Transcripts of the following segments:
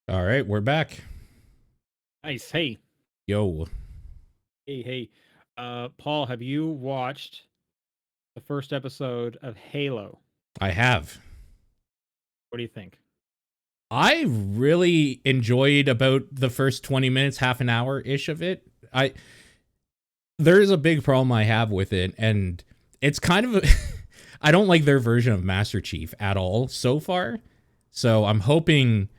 All right, we're back. Nice. Hey, Yo, hey. Paul, have you watched the first episode of Halo? I have. What do you think? I really enjoyed about the first 20 minutes, half an hour ish of it. I There is a big problem I have with it, and it's kind of I don't like their version of Master Chief at all so far. So I'm hoping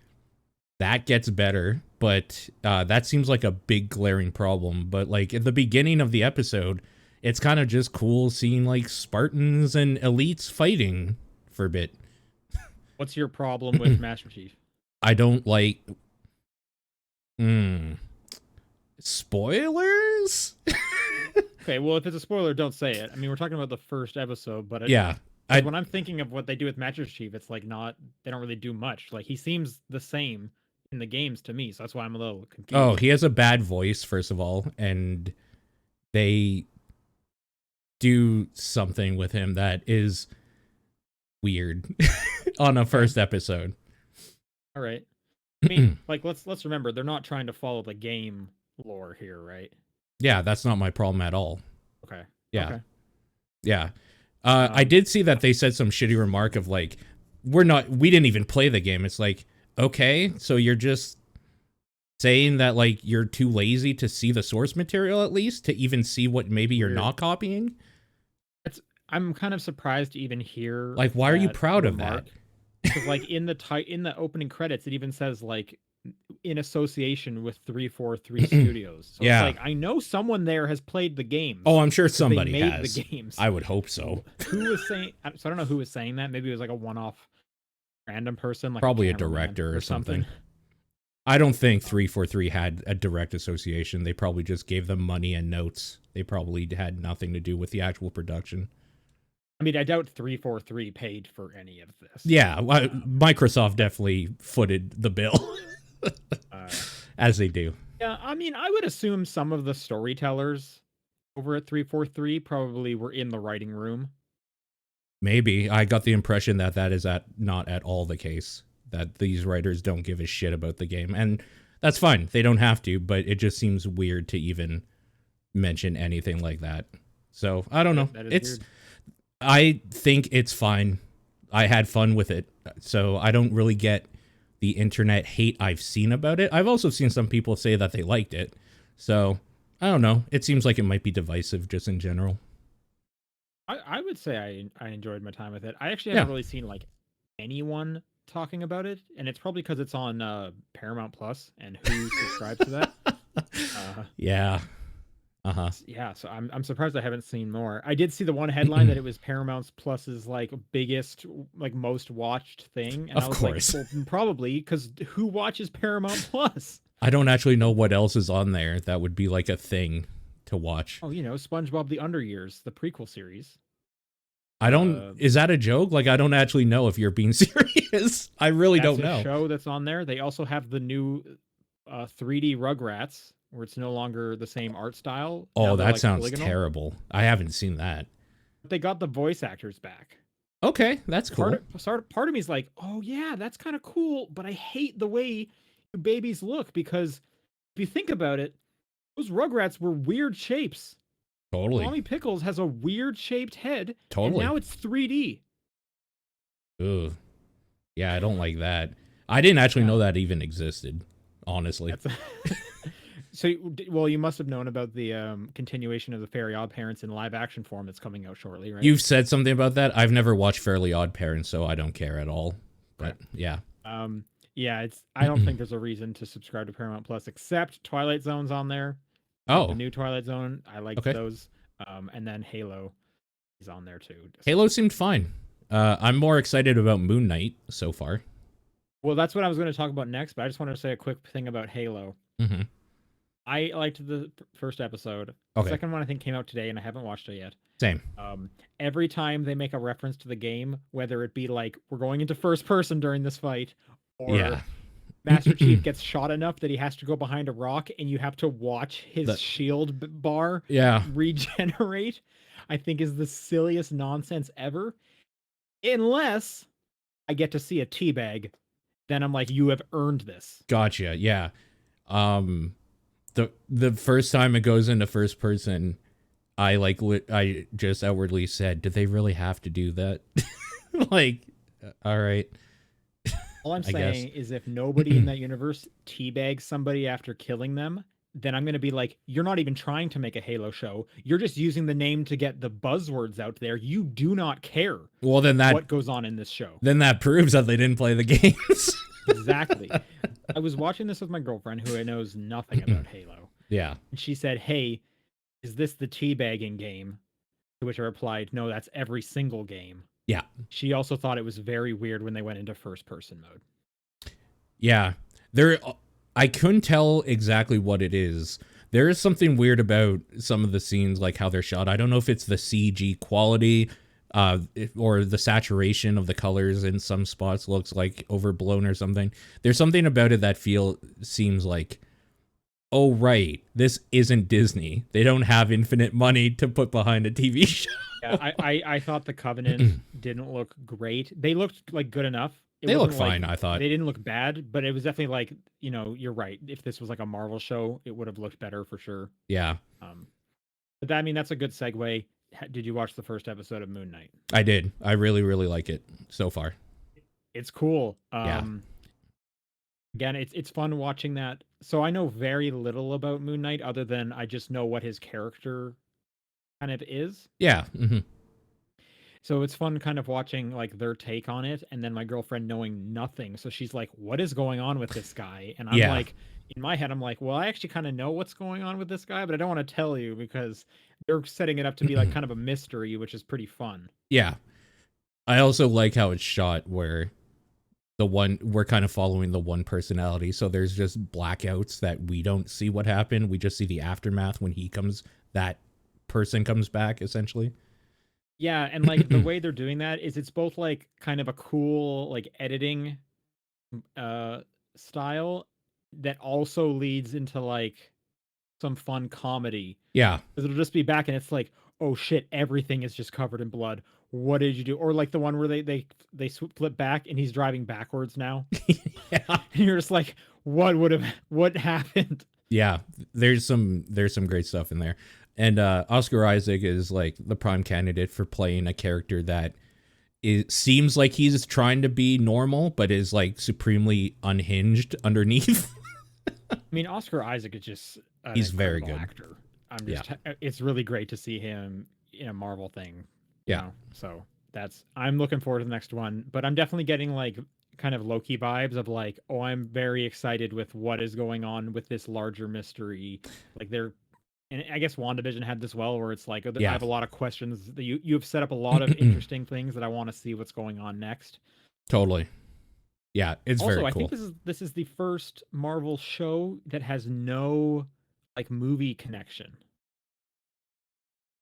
that gets better, but that seems like a big glaring problem. But like at the beginning of the episode, it's kind of just cool seeing like Spartans and elites fighting for a bit. What's your problem with Master Chief? I don't like spoilers. Okay, well, if it's a spoiler, don't say it. I mean, we're talking about the first episode, but Yeah, because I when I'm thinking of what they do with Master Chief, it's like not they don't really do much. Like he seems the same in the games to me, so that's why I'm a little oh, confused. he has a bad voice first of all, and they do something with him that is weird on a Okay, first episode. all right. I mean, like let's remember they're not trying to follow the game lore here, right? Yeah, that's not my problem at all. Okay, Yeah, okay. yeah. I Um, did see that they said some shitty remark of like, we didn't even play the game. It's like, okay, so you're just saying that like you're too lazy to see the source material at least to even see what maybe you're Weird. not copying. It's I'm kind of surprised to even hear Like, why are you that proud of that? remark because like in the opening credits it even says like in association with 343 Studios. So it's Yeah. like I know someone there has played the Oh, games I'm sure because they somebody made the has. games. I would hope so. Who was saying so I don't know who was saying that. Maybe it was like a one-off random person like a Probably a cameraman director or or something. something. I don't think 343 had a direct association. They probably just gave them money and notes. They probably had nothing to do with the actual production. I mean, I doubt 343 paid for any of this. Yeah, Um, Microsoft definitely footed the bill uh, as they do. yeah, I mean, I would assume some of the storytellers over at 343 probably were in the writing room. Maybe I got the impression that that is not at all the case. That these writers don't give a shit about the game, and that's fine. They don't have to, but it just seems weird to even mention anything like that. So I don't know. That is It's weird. I think it's fine. I had fun with it, so I don't really get the internet hate I've seen about it. I've also seen some people say that they liked it, so I don't know. It seems like it might be divisive just in general. I would say I enjoyed my time with it. I actually Yeah. haven't really seen like anyone talking about it, and it's probably because it's on Paramount Plus, and who subscribes to that? Uh, Yeah. Uh huh. yeah, so I'm surprised I haven't seen more. I did see the one headline that it was Paramount Plus's like biggest, like most watched thing, and I Of was like, course. well, probably because who watches Paramount Plus? I don't actually know what else is on there that would be like a thing to watch. Oh, SpongeBob the Underyears, the prequel series. I don't. Uh, Is that a joke? Like, I don't actually know if you're being serious. I really that's don't a know. show that's on there. They also have the new 3D Rugrats, where it's no longer the same art style. Now Oh, they're that like sounds polygonal. terrible. I haven't seen that. But they got the voice actors back. Okay, that's cool. Part of me is like, oh yeah, that's kind of cool, but I hate the way babies look because if you think about it, those Rugrats were weird shapes. Totally. Mommy Pickles has a weird shaped head, and Totally. now it's 3D. Ugh. Yeah, I don't like that. I didn't actually Yeah, know that even existed, honestly. that's so. Well, you must have known about the continuation of the Fairy Odd Parents in live action form that's coming out shortly, right? You've said something about that. I've never watched Fairly Odd Parents, so I don't care at all. Okay. But yeah. Yeah, it's. I don't think there's a reason to subscribe to Paramount Plus except Twilight Zone's on there. Like the Oh, new Twilight Zone, I liked okay. those. And then Halo is on there too. Halo seemed fine. I'm more excited about Moon Knight so far. Well, that's what I was going to talk about next, but I just wanted to say a quick thing about Halo. Mm-hmm. I liked the first episode. The Okay. second one I think came out today, and I haven't watched it yet. Same. Um, every time they make a reference to the game, whether it be like we're going into first person during this fight, or Yeah. Master Chief gets shot enough that he has to go behind a rock, and you have to watch his The shield bar yeah. regenerate, I think is the silliest nonsense ever. Unless I get to see a teabag then I'm like, you have earned this. Gotcha. Yeah. The first time it goes into first person, I just outwardly said, "Did they really have to do that?" Like, all right, All I'm I guess. saying is if nobody in that universe teabags somebody after killing them, then I'm going to be like, you're not even trying to make a Halo show. You're just using the name to get the buzzwords out there. You do not care Well, what goes on in this show. then that proves that they didn't play the games. Exactly. I was watching this with my girlfriend who knows nothing about Halo. Yeah. And she said, "Hey, is this the teabagging game?" To which I replied, "No, that's every single game." Yeah. She also thought it was very weird when they went into first person mode. Yeah. There, I couldn't tell exactly what it is. There is something weird about some of the scenes, like how they're shot. I don't know if it's the CG quality, or the saturation of the colors in some spots looks like overblown or something. There's something about it that seems like, oh right, this isn't Disney. They don't have infinite money to put behind a TV show. Yeah, I thought the Covenant didn't look great. They looked like good enough. It They look wasn't like fine, I thought. they didn't look bad, but it was definitely like, you're right. If this was like a Marvel show, it would have looked better for sure. Yeah, But that, I mean, that's a good segue. Did you watch the first episode of Moon Knight? I did. I really, really like it so far. It's cool. Yeah. Again, it's fun watching that. So I know very little about Moon Knight other than I just know what his character kind of is. Yeah. So it's fun kind of watching like their take on it, and then my girlfriend knowing nothing. So she's like, "What is going on with this guy?" And I'm Yeah. like, in my head, I'm like, "Well, I actually kind of know what's going on with this guy, but I don't want to tell you because they're setting it up to be like kind of a mystery, which is pretty fun." Yeah. I also like how it's shot where we're kind of following the one personality. So there's just blackouts that we don't see what happened. We just see the aftermath when that person comes back essentially. Yeah, and like the way they're doing that is it's both like kind of a cool like editing style that also leads into like some fun comedy. Yeah. Because it'll just be back and it's like, oh shit, everything is just covered in blood. What did you do? Or like the one where they flip back and he's driving backwards now. Yeah. And you're just like, what happened? Yeah. There's some great stuff in there. And Oscar Isaac is like the prime candidate for playing a character that seems like he's trying to be normal, but is like supremely unhinged underneath. I mean, Oscar Isaac is just he's very good actor. It's really great to see him in a Marvel thing. Yeah. So I'm looking forward to the next one, but I'm definitely getting like kind of Loki vibes of like, oh, I'm very excited with what is going on with this larger mystery. Like and I guess WandaVision had this well, where it's like, I have a lot of questions. You've set up a lot of interesting things that I want to see what's going on next. Totally. Yeah, it's also, very I cool. think this is the first Marvel show that has no like movie connection.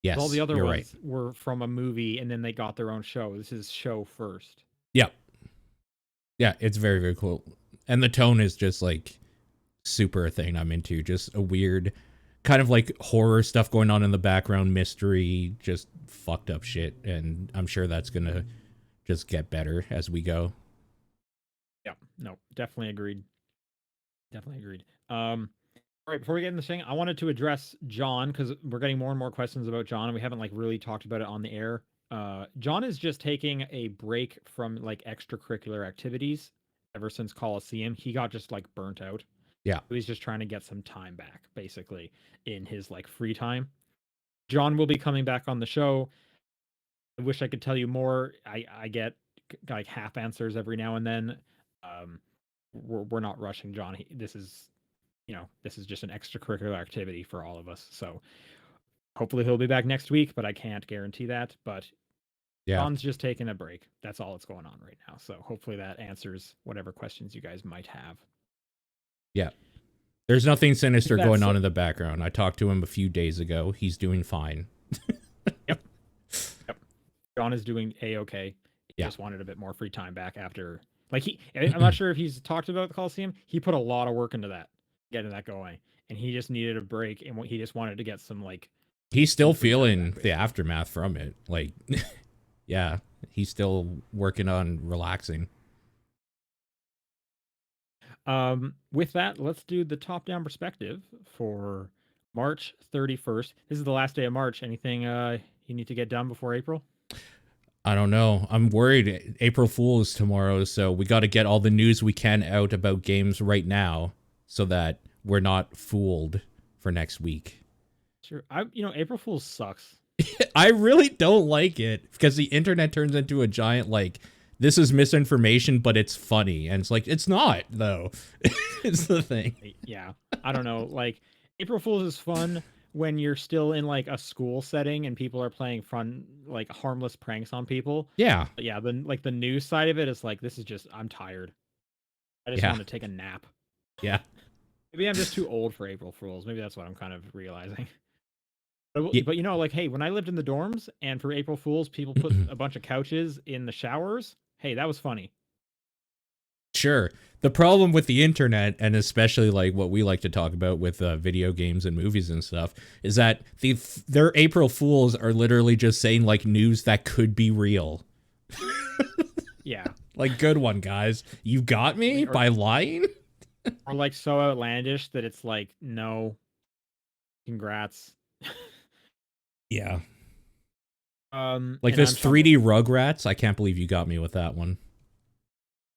Yes, All the other you're ones right. were from a movie and then they got their own show. This is show first. Yep. Yeah, it's very, very cool. And the tone is just like super a thing I'm into. Just a weird kind of like horror stuff going on in the background, mystery, just fucked up shit. And I'm sure that's going to just get better as we go. Yeah, no, definitely agreed. Definitely agreed. All right, before we get into this thing, I wanted to address John because we're getting more and more questions about John, and we haven't like really talked about it on the air. John is just taking a break from like extracurricular activities ever since Coliseum. He got just like burnt out. Yeah. So he's just trying to get some time back, basically, in his like free time. John will be coming back on the show. I wish I could tell you more. I get like half answers every now and then. We're not rushing John. This is just an extracurricular activity for all of us. So hopefully he'll be back next week, but I can't guarantee that. But Yeah. John's just taking a break. That's all that's going on right now. So hopefully that answers whatever questions you guys might have. Yeah. There's nothing sinister going on it. in the background. I talked to him a few days ago. He's doing fine. Yep. John is doing A-okay. He Yeah. just wanted a bit more free time back after. Like I'm not sure if he's talked about the Coliseum. He put a lot of work into that, getting that going, and he just needed a break, and he just wanted to get some like. He's still feeling the aftermath from it. Like, yeah, he's still working on relaxing. With that, let's do the top-down perspective for March 31st. This is the last day of March. Anything you need to get done before April? I don't know. I'm worried. April Fool's tomorrow, so we got to get all the news we can out about games right now so that we're not fooled for next week. Sure. April Fool's sucks. I really don't like it because the internet turns into a giant, like, this is misinformation, but it's funny. And it's like, it's not, though. It's the thing. Yeah. I don't know. Like, April Fool's is fun when you're still in like a school setting and people are playing fun, like harmless pranks on people. Yeah. But yeah, then like the news side of it is like, this is just, I'm tired. I just want to take a nap. Yeah. Maybe I'm just too old for April Fools. Maybe that's what I'm kind of realizing. But, Yeah. but like, hey, when I lived in the dorms and for April Fools, people put a bunch of couches in the showers. Hey, that was funny. Sure. The problem with the internet, and especially like what we like to talk about with video games and movies and stuff, is that their April Fools are literally just saying like news that could be real. Yeah. Like, good one, guys. You got me by lying? Or like so outlandish that it's like, no, congrats. Yeah. Like this 3D Rugrats. I can't believe you got me with that one.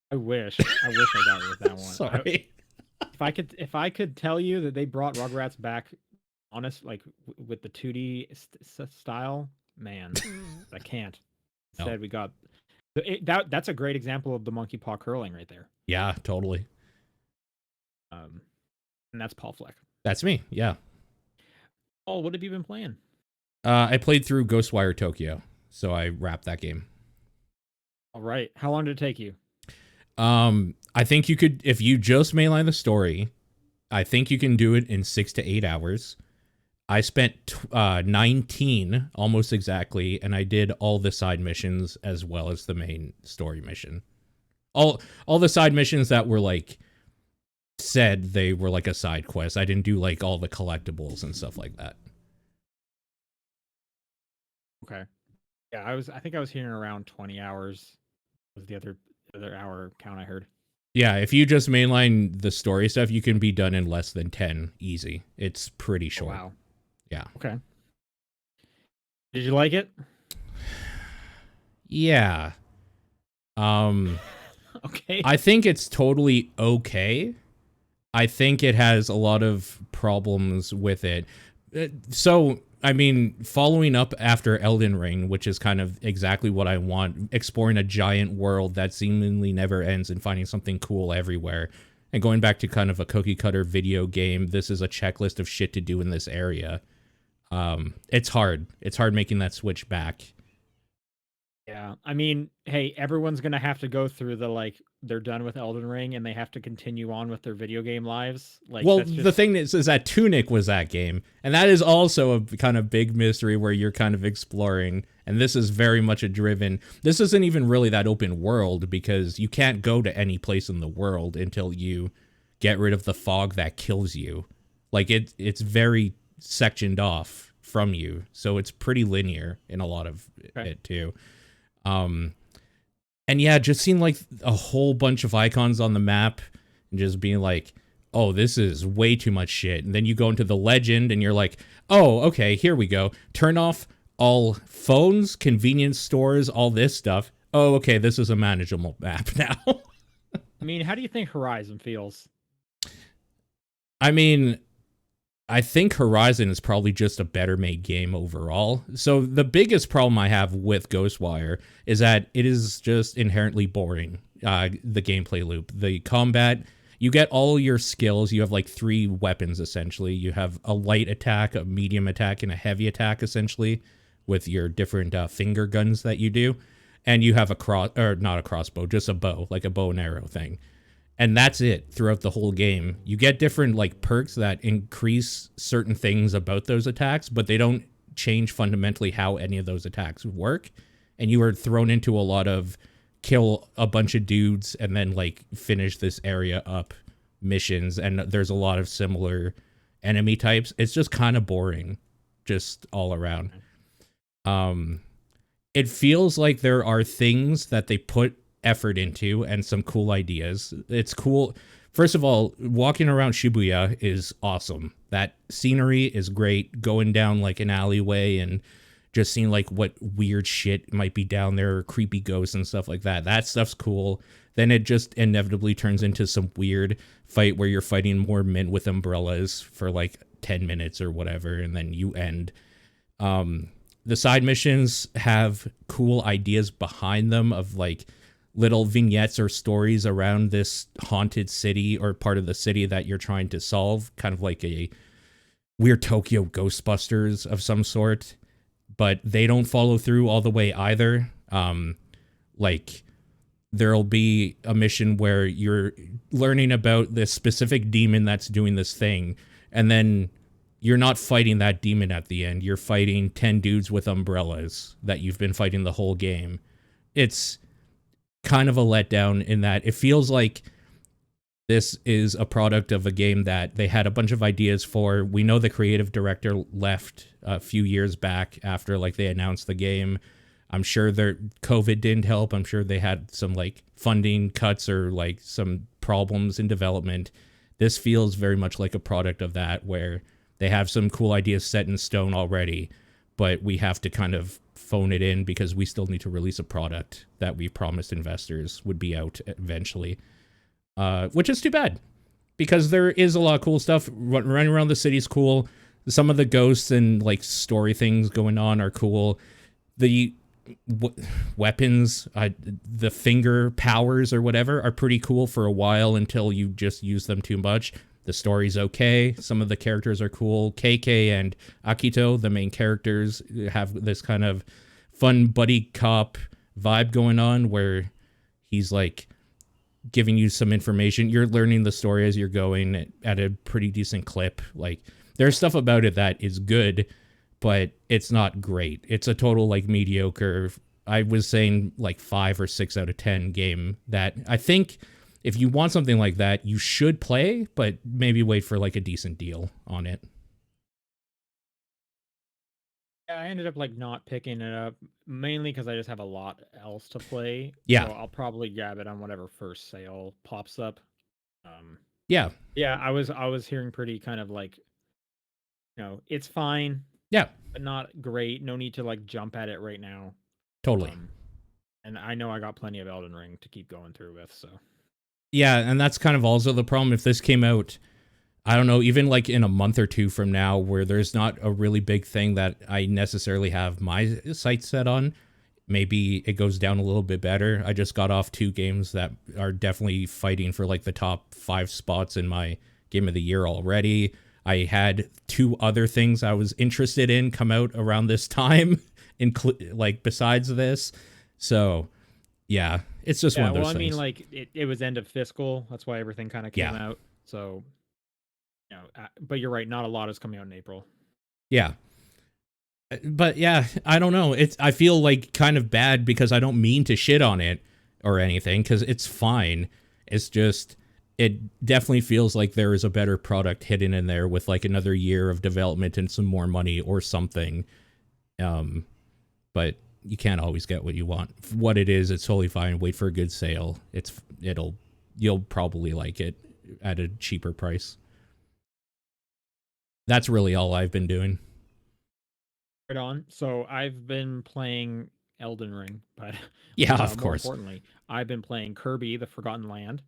I wish I got you with that one. Sorry. If I could tell you that they brought Rugrats back, honest, like with the 2D style, man, I can't. Instead, we got that's a great example of the monkey paw curling right there. Yeah, totally. And that's Paul Fleck. That's me. Yeah. Paul, what have you been playing? I played through Ghostwire Tokyo, so I wrapped that game. All right. How long did it take you? I think you could, if you just mainline the story, I think you can do it in 6 to 8 hours. I spent 19 almost exactly, and I did all the side missions as well as the main story mission. All the side missions that were like said they were like a side quest. I didn't do like all the collectibles and stuff like that. Okay. Yeah, I think I was hearing around 20 hours was the other hour count I heard. Yeah, if you just mainline the story stuff, you can be done in less than 10 easy. It's pretty short. Oh, wow. Yeah. Okay. Did you like it? Yeah. Okay. I think it's totally okay. I think it has a lot of problems with it. So, I mean, following up after Elden Ring, which is kind of exactly what I want, exploring a giant world that seemingly never ends and finding something cool everywhere, and going back to kind of a cookie-cutter video game, this is a checklist of shit to do in this area. It's hard. It's hard making that switch back. Yeah, I mean, hey, everyone's gonna have to go through the like they're done with Elden Ring and they have to continue on with their video game lives. Like, well, the thing is that Tunic was that game, and that is also a kind of big mystery where you're kind of exploring. And this is very much a driven. This isn't even really that open world because you can't go to any place in the world until you get rid of the fog that kills you. Like it's very sectioned off from you, so it's pretty linear in a lot of it too. And yeah, just seeing like a whole bunch of icons on the map and just being like, oh, this is way too much shit. And then you go into the legend and you're like, oh, okay, here we go. Turn off all phones, convenience stores, all this stuff. Oh, okay, this is a manageable map now. I mean, how do you think Horizon feels? I mean, I think Horizon is probably just a better made game overall. So the biggest problem I have with Ghostwire is that it is just inherently boring. The gameplay loop, the combat, you get all your skills. You have like 3 weapons, essentially. You have a light attack, a medium attack, and a heavy attack, essentially, with your different finger guns that you do. And you have not a crossbow, just a bow, like a bow and arrow thing. And that's it throughout the whole game. You get different like perks that increase certain things about those attacks, but they don't change fundamentally how any of those attacks work. And you are thrown into a lot of kill a bunch of dudes and then like finish this area up missions. And there's a lot of similar enemy types. It's just kind of boring, just all around. It feels like there are things that they put effort into and some cool ideas. It's cool. First of all, walking around Shibuya is awesome. That scenery is great. Going down like an alleyway and just seeing like what weird shit might be down there, or creepy ghosts and stuff like that. That stuff's cool. Then it just inevitably turns into some weird fight where you're fighting more men with umbrellas for like 10 minutes or whatever, and then you end. The side missions have cool ideas behind them of like little vignettes or stories around this haunted city or part of the city that you're trying to solve, kind of like a weird Tokyo Ghostbusters of some sort, but they don't follow through all the way either. Like there'll be a mission where you're learning about this specific demon that's doing this thing, and then you're not fighting that demon at the end. You're fighting 10 dudes with umbrellas that you've been fighting the whole game. It's kind of a letdown in that it feels like this is a product of a game that they had a bunch of ideas for. We know the creative director left a few years back after like they announced the game. I'm sure their COVID didn't help. I'm sure they had some like funding cuts or like some problems in development. This feels very much like a product of that, where they have some cool ideas set in stone already, but we have to kind of phone it in because we still need to release a product that we promised investors would be out eventually. Which is too bad, because there is a lot of cool stuff. Running around the city is cool. Some of the ghosts and like story things going on are cool. The weapons, the finger powers or whatever, are pretty cool for a while until you just use them too much. The story's okay. Some of the characters are cool. KK and Akito, the main characters, have this kind of fun buddy cop vibe going on where he's like giving you some information. You're learning the story as you're going at a pretty decent clip. Like there's stuff about it that is good, but it's not great. It's a total like mediocre, I was saying like 5 or 6 out of 10 game that I think if you want something like that, you should play, but maybe wait for like a decent deal on it. Yeah, I ended up like not picking it up mainly because I just have a lot else to play. Yeah. So I'll probably grab it on whatever first sale pops up. Um, Yeah. yeah, I was hearing pretty kind of like, it's fine, Yeah. but not great. No need to like jump at it right now. Totally. And I know I got plenty of Elden Ring to keep going through with, so. Yeah, and that's kind of also the problem. If this came out, I don't know, even like in a month or two from now, where there's not a really big thing that I necessarily have my sights set on, maybe it goes down a little bit better. I just got off 2 games that are definitely fighting for like the top 5 spots in my game of the year already. I had 2 other things I was interested in come out around this time, like besides this. So yeah, it's just one of those Well, I mean, things. like it was end of fiscal. That's why everything kind of came out. So, but you're right. Not a lot is coming out in April. Yeah. But yeah, I don't know. I feel like kind of bad because I don't mean to shit on it or anything, because it's fine. It's just, it definitely feels like there is a better product hidden in there with like another year of development and some more money or something. But you can't always get what you want. What it is, it's totally fine. Wait for a good sale. You'll probably like it at a cheaper price. That's really all I've been doing. Right on. So I've been playing Elden Ring, but Yeah, of more course. importantly, I've been playing Kirby: The Forgotten Land.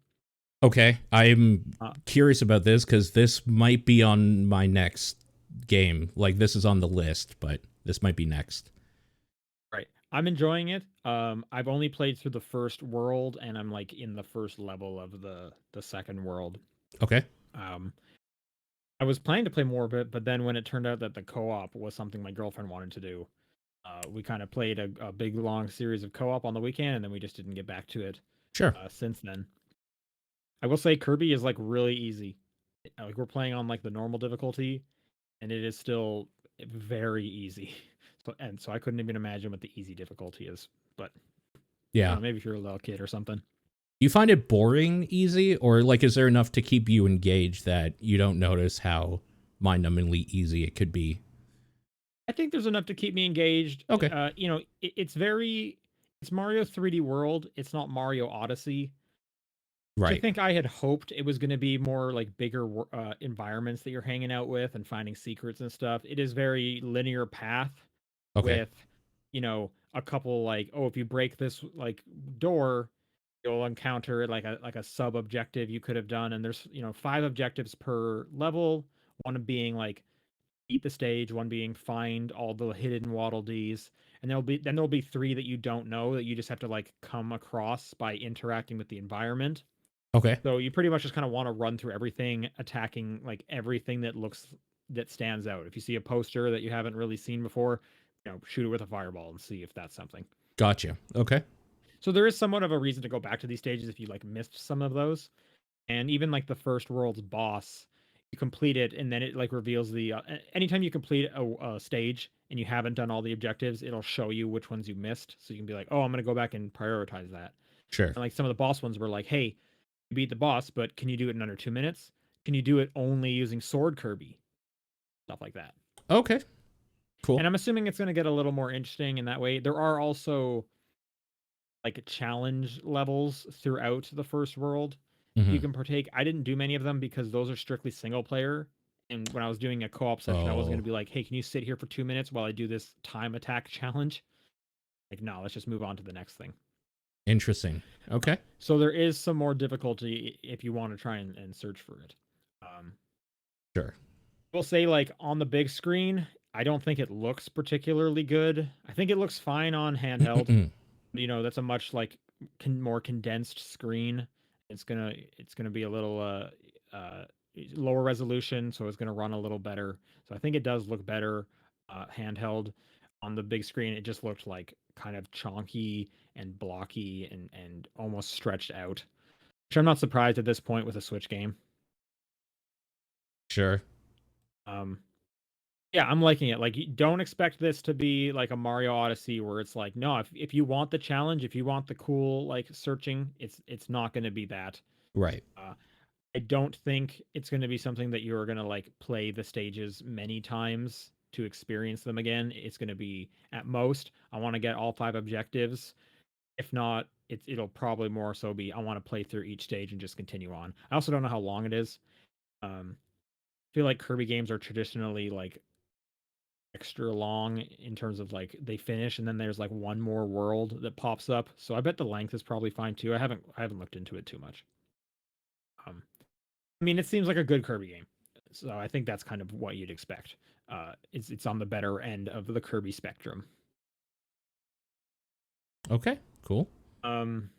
Okay, I'm curious about this because this might be on my next game. Like this is on the list, but this might be next. Right. I'm enjoying it. I've only played through the first world, and I'm like in the first level of the second world. Okay. I was planning to play more of it, but then when it turned out that the co-op was something my girlfriend wanted to do, we kind of played a big long series of co-op on the weekend, and then we just didn't get back to it. Sure. Since then, I will say Kirby is like really easy. Like we're playing on like the normal difficulty, and it is still very easy. So I couldn't even imagine what the easy difficulty is. But yeah, maybe if you're a little kid or something. You find it boring easy, or like is there enough to keep you engaged that you don't notice how mind-numbingly easy it could be? I think there's enough to keep me engaged. Okay. It's Mario 3D World. It's not Mario Odyssey. I Right. think I had hoped it was going to be more like bigger environments that you're hanging out with and finding secrets and stuff. It is very linear path Okay. with, a couple like, oh, if you break this like door, you'll encounter like a sub objective you could have done. And there's, 5 objectives per level, one being like beat the stage, one being find all the hidden waddle dees, and there'll be 3 that you don't know that you just have to like come across by interacting with the environment. Okay. So you pretty much just kind of want to run through everything, attacking like everything that stands out. If you see a poster that you haven't really seen before, shoot it with a fireball and see if that's something. Gotcha. Okay. So there is somewhat of a reason to go back to these stages if you like missed some of those. And even like the first world's boss, you complete it and then it like reveals anytime you complete a stage and you haven't done all the objectives, it'll show you which ones you missed. So you can be like, oh, I'm going to go back and prioritize that. Sure. And like some of the boss ones were like, hey, you beat the boss, but can you do it in under 2 minutes? Can you do it only using sword Kirby? Stuff like that. Okay. Cool. And I'm assuming it's going to get a little more interesting in that way. There are also like challenge levels throughout the first world you Hmm. can partake. I didn't do many of them because those are strictly single player. And when I was doing a co-op session, I wasn't going Oh, to be like, hey, can you sit here for 2 minutes while I do this time attack challenge? Like, no, let's just move on to the next thing. interesting. Okay. So there is some more difficulty if you want to try and search for it. Um, Sure. We'll say like on the big screen, I don't think it looks particularly good. I think it looks fine on handheld. That's a much like more condensed screen. It's gonna be a little lower resolution, so it's gonna run a little better. So I think it does look better handheld. On the big screen, it just looked like kind of chonky and blocky and almost stretched out. Which I'm not surprised at this point with a Switch game. Sure. Um, Yeah, I'm liking it. Like, don't expect this to be like a Mario Odyssey where it's like, no, if you want the challenge, if you want the cool like searching, it's not going to be that. Right. Uh, I don't think it's going to be something that you're going to like play the stages many times to experience them again. It's going to be at most, I want to get all 5 objectives. If not, it'll probably more so be I want to play through each stage and just continue on. I also don't know how long it is. I feel like Kirby games are traditionally like extra long in terms of like they finish and then there's like one more world that pops up. So I bet the length is probably fine too. I haven't looked into it too much. I mean, it seems like a good Kirby game. So I think that's kind of what you'd expect. It's on the better end of the Kirby spectrum. Okay. Cool. Um,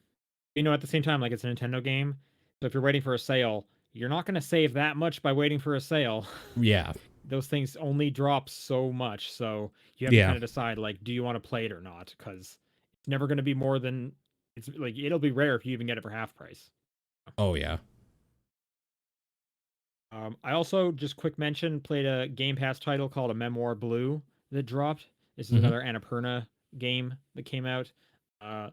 at the same time, like it's a Nintendo game. So if you're waiting for a sale, you're not going to save that much by waiting for a sale. Yeah. Those things only drop so much. So you have to Yeah. kind of decide like, do you want to play it or not? Because it's never going to be more than it's like it'll be rare if you even get it for half price. Oh, yeah. I also just quick mention played a Game Pass title called a Memoir Blue that dropped. This is Hmm. another Annapurna game that came out. Uh,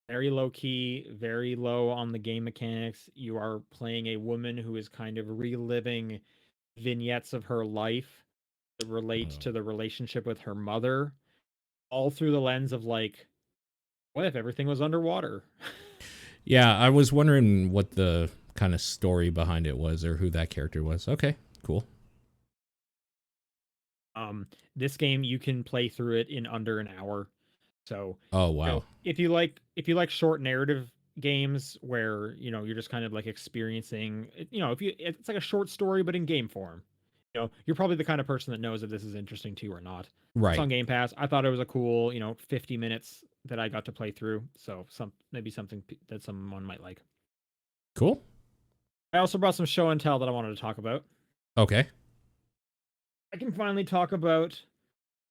Very low key, very low on the game mechanics. You are playing a woman who is kind of reliving vignettes of her life that relate Oh. to the relationship with her mother, all through the lens of like, what if everything was underwater? Yeah. I was wondering what the kind of story behind it was or who that character was. Okay. Cool. This game you can play through it in under an hour. So, Oh, wow. if you like short narrative games where, you're just kind of like experiencing, it's like a short story but in game form. You're probably the kind of person that knows if this is interesting to you or not. It's Right. on Game Pass. I thought it was a cool, 50 minutes that I got to play through. So maybe something that someone might like. Cool. I also brought some show and tell that I wanted to talk about. Okay. I can finally talk about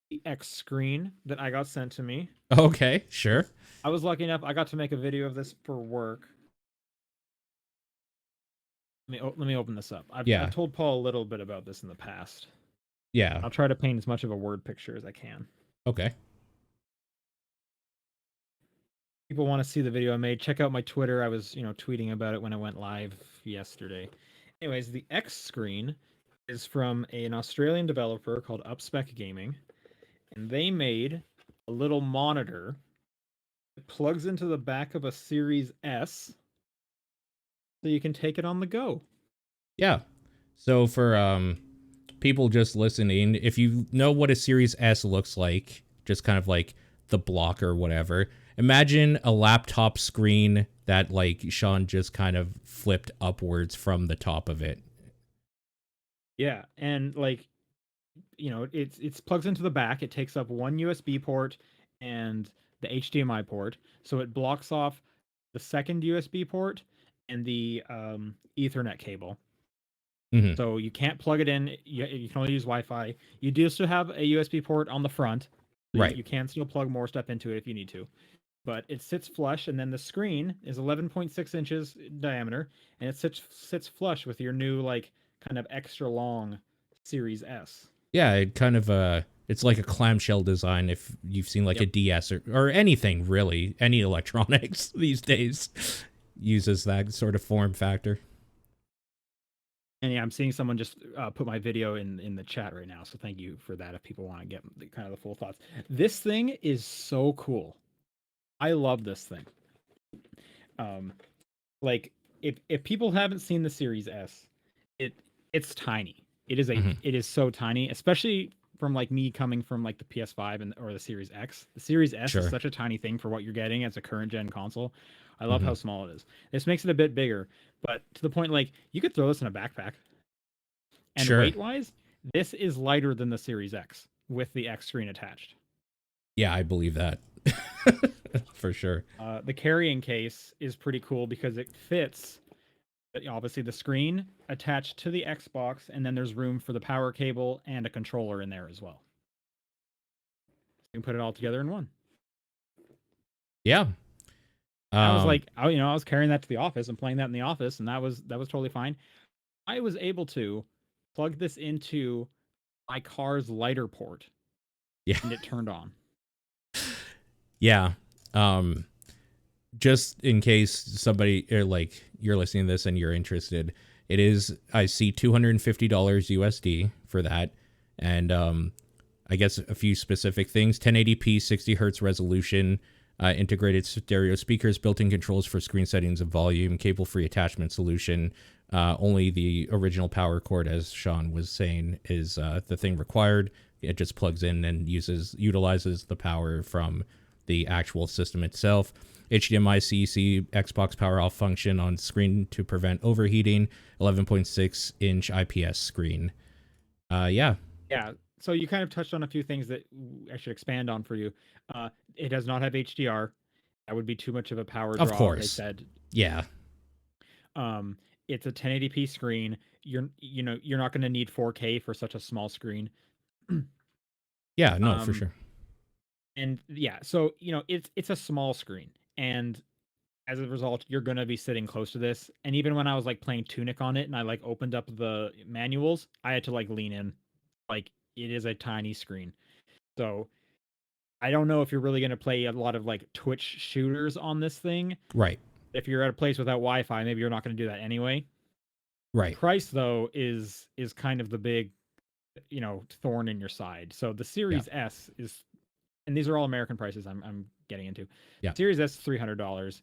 the xScreen that I got sent to me. Okay. Sure. I was lucky enough, I got to make a video of this for work. Let me open this up. I've Yeah. told Paul a little bit about this in the past. Yeah. I'll try to paint as much of a word picture as I can. Okay. People want to see the video I made, check out my Twitter. I was, tweeting about it when I went live yesterday. Anyways, the xScreen is from an Australian developer called Upspec Gaming, and they made a little monitor that plugs into the back of a Series S so you can take it on the go. Yeah. So for people just listening, if you know what a Series S looks like, just kind of like the block or whatever, imagine a laptop screen that like Sean just kind of flipped upwards from the top of it. Yeah, and like it's plugs into the back. It takes up one USB port and the HDMI port, so it blocks off the second USB port and the Ethernet cable. Mm-hmm. So you can't plug it in. You can only use Wi-Fi. You do still have a USB port on the front. So Right. you can still plug more stuff into it if you need to. But it sits flush, and then the screen is 11.6 inches in diameter, and it sits flush with your new like kind of extra long Series S. Yeah, it kind of it's like a clamshell design if you've seen like a Yep. DS or anything really, any electronics these days uses that sort of form factor. And yeah, I'm seeing someone just put my video in the chat right now. So thank you for that. If people want to get kind of the full thoughts, this thing is so cool. I love this thing. Um, like if people haven't seen the Series S, it it's tiny. Mm-hmm. It is so tiny, especially from like me coming from like the PS5 and or the Series X. The Series S is Sure. such a tiny thing for what you're getting as a current gen console. I love Mm-hmm. how small it is. This makes it a bit bigger, but to the point like you could throw this in a backpack. And Sure. weight wise, this is lighter than the Series X with the X screen attached. Yeah, I believe that. For sure. The carrying case is pretty cool because it fits obviously the screen attached to the Xbox, and then there's room for the power cable and a controller in there as well. You can put it all together in one. Yeah. I was like, I was carrying that to the office and playing that in the office, and that was totally fine. I was able to plug this into my car's lighter port, yeah. and it turned on. Yeah. Um just in case somebody or like you're listening to this and you're interested, it is I see $250 USD for that. And I guess a few specific things: 1080p 60 hertz resolution, integrated stereo speakers, built-in controls for screen settings and volume, cable-free attachment solution. Only the original power cord, as Sean was saying, is the thing required. It just plugs in and utilizes the power from the actual system itself. HDMI CEC Xbox power off function on screen to prevent overheating. 11.6-inch IPS screen. Yeah. Yeah. So you kind of touched on a few things that I should expand on for you. It does not have HDR. That would be too much of a power Of draw. They course. said. Yeah. It's a 1080p screen. You're not going to need 4K for such a small screen. Yeah. No, for sure. And yeah, so it's a small screen, and as a result, you're going to be sitting close to this. And even when I was like playing Tunic on it, and I like opened up the manuals, I had to like lean in. Like it is a tiny screen, so I don't know if you're really going to play a lot of like Twitch shooters on this thing. Right. If you're at a place without Wi-Fi, maybe you're not going to do that anyway. Right. Price though is kind of the big, thorn in your side. So the Yeah. Series S is, and these are all American prices. I'm getting into. Yeah. Series S is $300.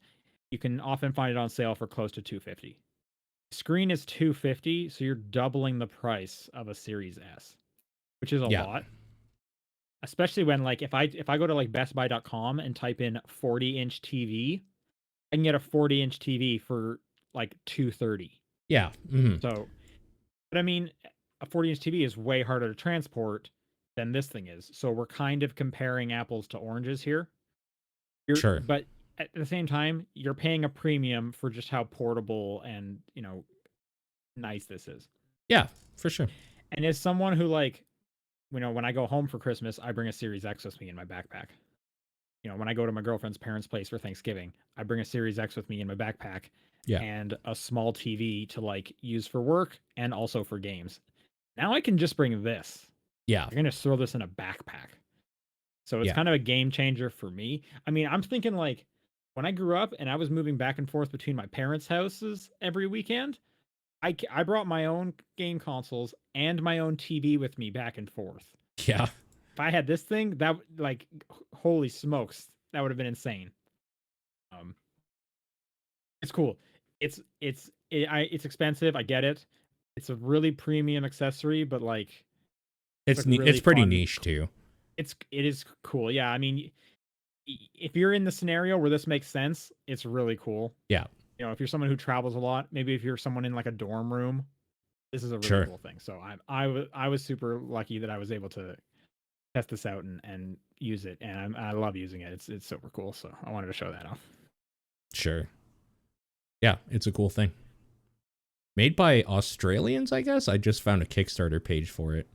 You can often find it on sale for close to $250. Screen is $250, so you're doubling the price of a Series S, which is a Yeah. lot. Especially when like if I go to like bestbuy.com and type in 40-inch TV, I can get a 40-inch TV for like $230. Yeah. Mm-hmm. So, but I mean, a 40-inch TV is way harder to transport than this thing is. So we're kind of comparing apples to oranges here. Sure. But at the same time, you're paying a premium for just how portable and, nice this is. Yeah, for sure. And as someone who like, when I go home for Christmas, I bring a Series X with me in my backpack. When I go to my girlfriend's parents' place for Thanksgiving, I bring a Series X with me in my backpack Yeah. and a small TV to like use for work and also for games. Now I can just bring this. Yeah. I'm gonna throw this in a backpack. So it's Yeah. kind of a game changer for me. I mean, I'm thinking like when I grew up and I was moving back and forth between my parents' houses every weekend, I brought my own game consoles and my own TV with me back and forth. Yeah. If I had this thing, that like, holy smokes, that would have been insane. It's cool. It's it's expensive. I get it. It's a really premium accessory, but like It's like really it's pretty fun. niche too. It is cool. Yeah, I mean, if you're in the scenario where this makes sense, it's really cool. Yeah, You know, if you're someone who travels a lot, maybe if you're someone in like a dorm room, this is a really sure, cool thing. So I was super lucky that I was able to test this out and use it, and I love using it. It's super cool. So I wanted to show that off. sure. Yeah, it's a cool thing. Made by Australians, I guess. I just found a Kickstarter page for it.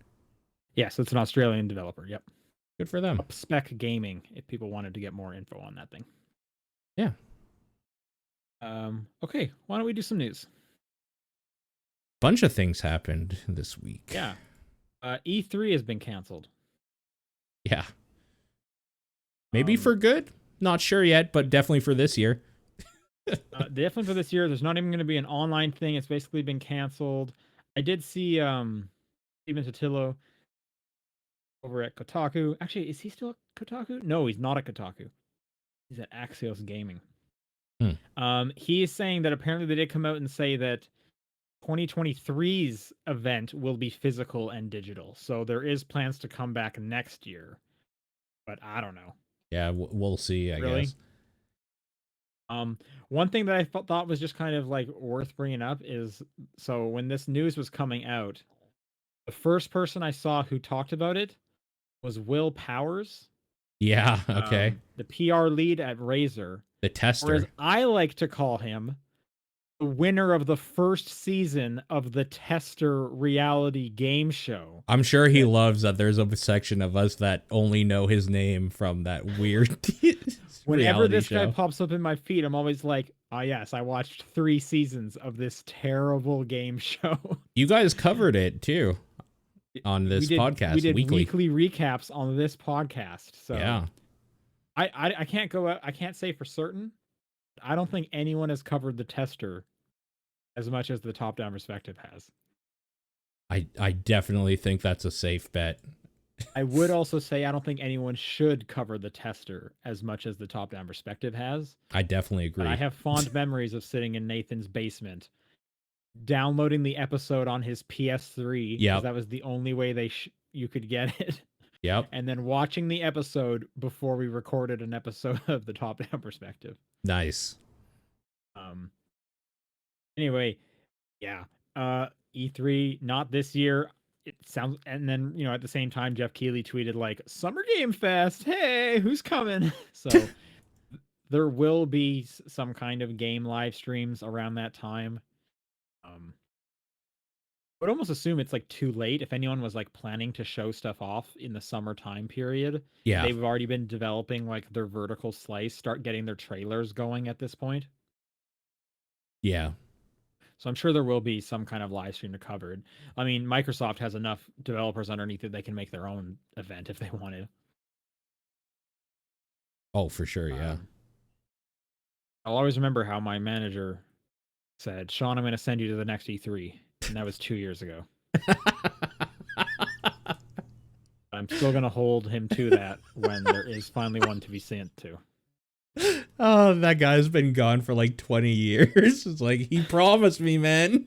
Yes, it's an Australian developer. Yep. Good for them. Spec Gaming. If people wanted to get more info on that thing. Yeah. Okay, why don't we do some news? Bunch of things happened this week. Yeah. E3 has been canceled. Yeah. Maybe for good? Not sure yet, but definitely for this year. Definitely for this year. There's not even going to be an online thing. It's basically been canceled. I did see Steven Totillo over at Kotaku. Actually, is he still at Kotaku? No, he's not at Kotaku. He's at Axios Gaming. He is saying that apparently they did come out and say that 2023's event will be physical and digital. So there is plans to come back next year, but I don't know. Yeah, we'll see, I guess. One thing that I thought was just kind of like worth bringing up is, so when this news was coming out, the first person I saw who talked about it was Will Powers. Yeah, okay. The PR lead at Razer. The tester. Or as I like to call him, the winner of the first season of the Tester reality game show. I'm sure he loves that there's a section of us that only know his name from that weird Whenever this show. guy pops up in my feed, I'm always like, oh yes, I watched 3 seasons of this terrible game show. You guys covered it too on this podcast. We did weekly recaps on this podcast. So yeah. I can't go out, I can't say for certain. I don't think anyone has covered the Tester as much as the Top Down Perspective has. I definitely think that's a safe bet. I would also say I don't think anyone should cover the Tester as much as the Top Down Perspective has. I definitely agree. I have fond memories of sitting in Nathan's basement, downloading the episode on his PS3. Yeah, that was the only way you could get it. Yep. And then watching the episode before we recorded an episode of the Top Down Perspective. Nice. Anyway, yeah. E3 not this year. It sounds, and then at the same time Jeff Keighley tweeted like Summer Game Fest. Hey, who's coming? So there will be some kind of game live streams around that time. I would almost assume it's like too late if anyone was like planning to show stuff off in the summertime period. Yeah, they've already been developing like their vertical slice, start getting their trailers going at this point. Yeah. So I'm sure there will be some kind of live stream to cover it. I mean, Microsoft has enough developers underneath it; they can make their own event if they wanted. Oh, for sure, yeah. I'll always remember how my manager said, "Sean, I'm going to send you to the next E3," and that was 2 years ago. I'm still going to hold him to that when there is finally one to be sent to. Oh, that guy's been gone for like 20 years. It's like, he promised me, man.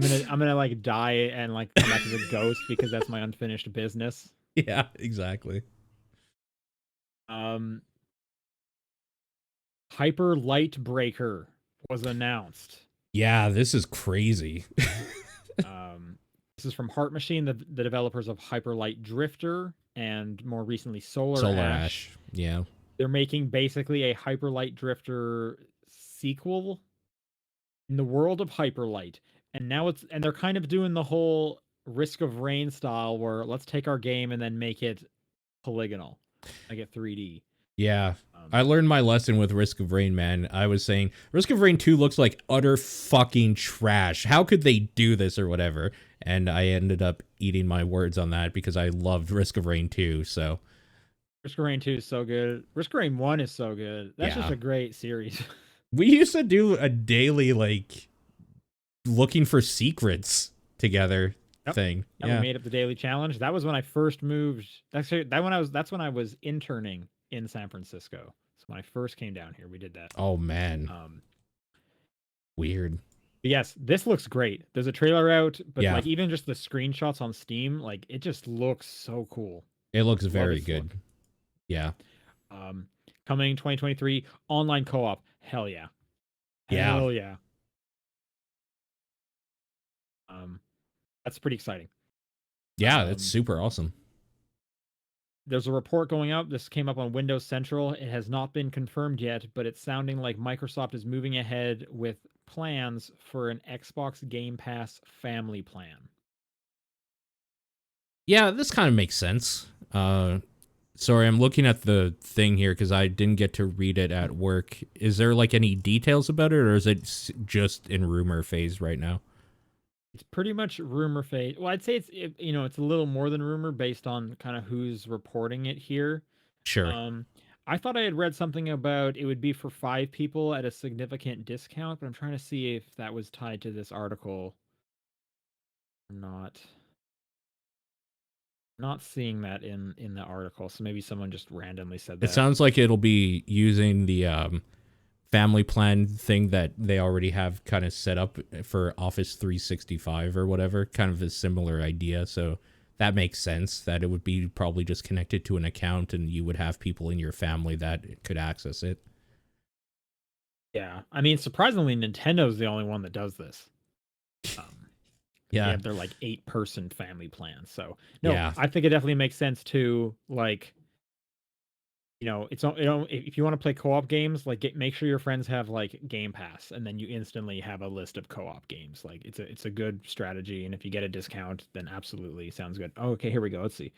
I'm gonna like die and like come back as a ghost because that's my unfinished business. Yeah, exactly. Hyper Light Breaker was announced. Yeah, this is crazy. This is from Heart Machine, the developers of Hyper Light Drifter and more recently Solar Ash. Yeah. They're making basically a Hyper Light Drifter sequel in the world of Hyper Light. And now they're kind of doing the whole Risk of Rain style where let's take our game and then make it polygonal, like it 3D. Yeah. I learned my lesson with Risk of Rain, man. I was saying Risk of Rain 2 looks like utter fucking trash. How could they do this or whatever? And I ended up eating my words on that because I loved Risk of Rain 2, so Risk of Rain 2 is so good. Risk of Rain 1 is so good. That's just a great series. We used to do a daily, like, looking for secrets together thing. Yeah. We made up the daily challenge. That was when I first moved. Actually, that's when I was interning in San Francisco. So when I first came down here, we did that. Oh, man. Weird. But yes, this looks great. There's a trailer out, but Yeah, like even just the screenshots on Steam, like it just looks so cool. it looks Love very its good. look. Yeah. Um, Coming 2023, online co-op. Hell yeah. Yeah. Hell yeah. Um, that's pretty exciting. Yeah, that's Um, super awesome. there's a report going out. This came up on Windows Central. It has not been confirmed yet, but it's sounding like Microsoft is moving ahead with plans for an Xbox Game Pass family plan. Yeah, this kind of makes sense. Sorry, I'm looking at the thing here because I didn't get to read it at work. Is there like any details about it, or is it just in rumor phase right now? It's pretty much rumor phase. Well, I'd say it's a little more than rumor based on kind of who's reporting it here. Sure. Um, I thought I had read something about it would be for 5 people at a significant discount, but I'm trying to see if that was tied to this article or not. Not seeing that in the article, so maybe someone just randomly said It that. sounds like it'll be using the family plan thing that they already have kind of set up for Office 365 or whatever, kind of a similar idea. So that makes sense that it would be probably just connected to an account and you would have people in your family that could access it. Yeah, I mean, surprisingly, Nintendo's the only one that does this. Um, They Yeah. have their like 8-person family plan. So no, Yeah. I think it definitely makes sense to like, if you want to play co-op games, like make sure your friends have like Game Pass, and then you instantly have a list of co-op games. Like it's a good strategy, and if you get a discount, then absolutely sounds good. Oh, okay, here we go. Let's see.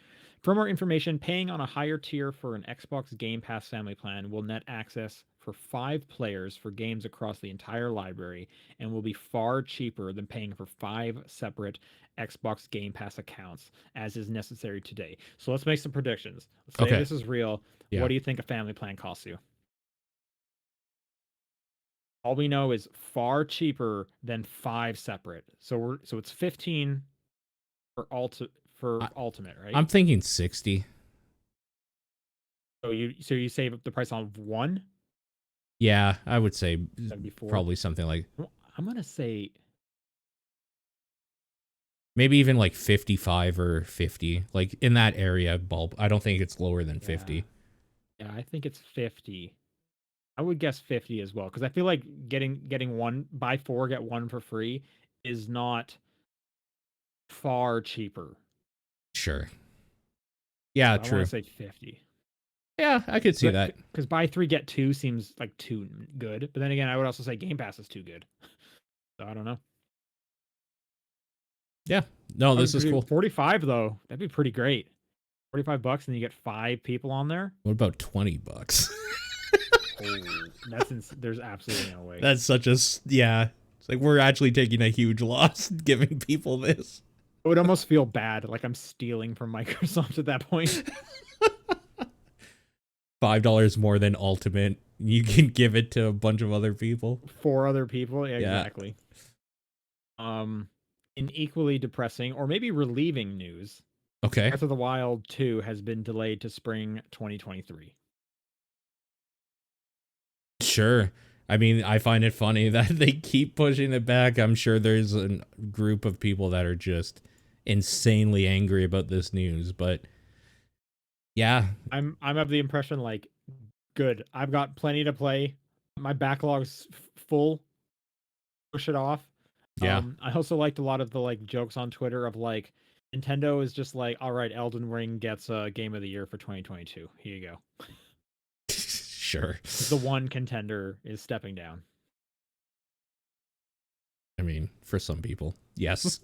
For more information, paying on a higher tier for an Xbox Game Pass family plan will net access for 5 players for games across the entire library and will be far cheaper than paying for 5 separate Xbox Game Pass accounts, as is necessary today. So let's make some predictions. Let's say Okay. this is real. What Yeah. do you think a family plan costs you? All we know is far cheaper than 5 separate. So it's 15 for I, ultimate, right? I'm thinking 60. So you save the price on one. Yeah, I would say That'd be four. probably something like I'm gonna say maybe even like 55 or 50, like in that area bulb. I don't think it's lower than yeah, 50. yeah. I think it's 50. I would guess 50 as well because I feel like getting one buy four get one for free is not far cheaper. Sure. Yeah, So I want true. to say 50. Yeah, I could see that. Because buy three get two seems like too good, but then again, I would also say Game Pass is too good. So I don't know. Yeah. No, this is cool. 45 though. That'd be pretty great. $45 and you get 5 people on there. What about $20? Oh, there's absolutely no way. That's such a yeah. It's like we're actually taking a huge loss giving people this. I would almost feel bad, like I'm stealing from Microsoft at that point. $5 more than Ultimate. You can give it to a bunch of other people. 4 other people, yeah, Yeah. exactly. In equally depressing or maybe relieving news, Okay. Breath of the Wild 2 has been delayed to spring 2023. Sure. I mean, I find it funny that they keep pushing it back. I'm sure there's a group of people that are just insanely angry about this news, but yeah. I'm of the impression like, good. I've got plenty to play. My backlog's full. Push it off. Yeah. I also liked a lot of the like jokes on Twitter of like Nintendo is just like, all right, Elden Ring gets a Game of the Year for 2022. Here you go. Sure. The one contender is stepping down. I mean, for some people, yes.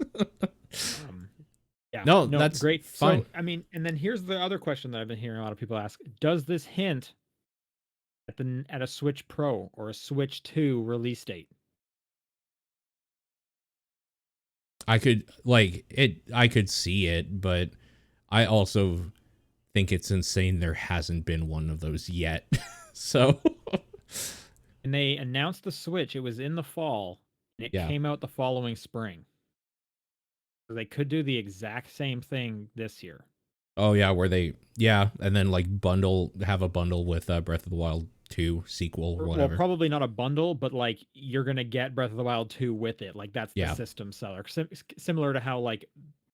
Yeah. No, that's great. fine. So, I mean, and then here's the other question that I've been hearing a lot of people ask: does this hint at a Switch Pro or a Switch 2 release date? I could see it, but I also think it's insane there hasn't been one of those yet. So And they announced the Switch, it was in the fall, and it came out the following spring. So they could do the exact same thing this year. Oh yeah, and then like have a bundle with Breath of the Wild 2 sequel or Well, whatever. probably not a bundle, but like you're gonna get Breath of the Wild 2 with it. Like that's the Yeah. system seller. Similar to how like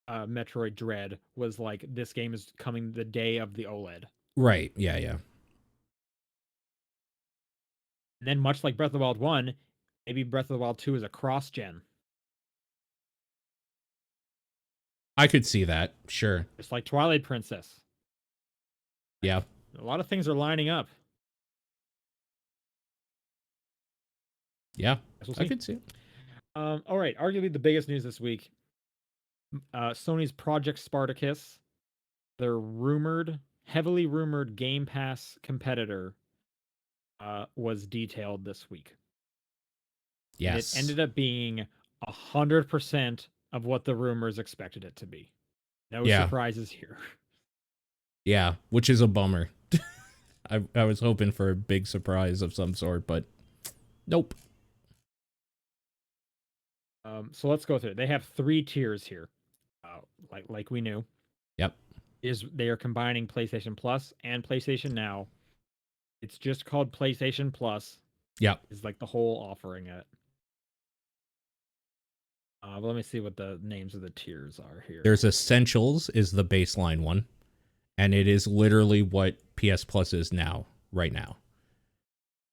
Metroid Dread was like this game is coming the day of the OLED. Right. Yeah, yeah. And then much like Breath of the Wild 1, maybe Breath of the Wild 2 is a cross-gen. I could see that. Sure. Just like Twilight Princess. Yeah. A lot of things are lining up. Yeah. We'll I could see it. All right. Arguably the biggest news this week. Sony's Project Spartacus, their heavily rumored Game Pass competitor, was detailed this week. Yes. And it ended up being 100% of what the rumors expected it to be. No surprises here. Yeah, which is a bummer. I was hoping for a big surprise of some sort, but nope. So let's go through it. They have 3 tiers here, like we knew. Yep. They are combining PlayStation Plus and PlayStation Now. It's just called PlayStation Plus. Yep. Is like the whole offering it. But let me see what the names of the tiers are here. There's Essentials is the baseline one, and it is literally what PS Plus is now, right now.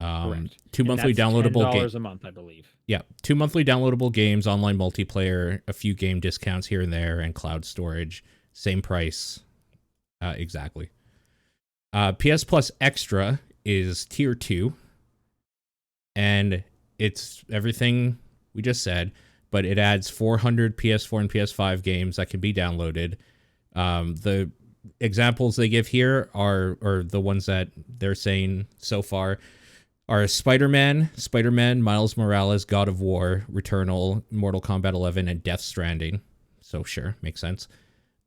Correct. 2 monthly downloadable games a month, I believe. Yeah, 2 monthly downloadable games, online multiplayer, a few game discounts here and there, and cloud storage. Same price, exactly. PS Plus Extra is tier 2, and it's everything we just said, but it adds 400 PS4 and PS5 games that can be downloaded. The examples they give here are, or the ones that they're saying so far, are Spider-Man, Miles Morales, God of War, Returnal, Mortal Kombat 11, and Death Stranding. So sure, makes sense.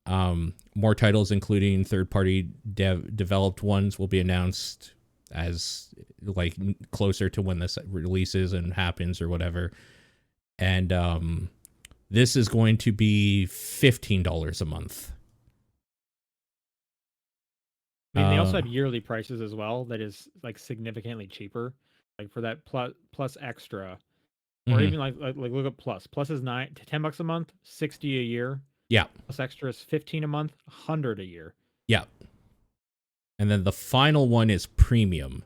More titles, including third-party developed ones, will be announced as like closer to when this releases and happens or whatever. And this is going to be $15 a month. I mean, they also have yearly prices as well. That is like significantly cheaper. Like for that plus extra, or even like look at plus. Plus is $10 a month, 60 a year. Yeah. Plus extra is 15 a month, 100 a year. Yeah. And then the final one is premium,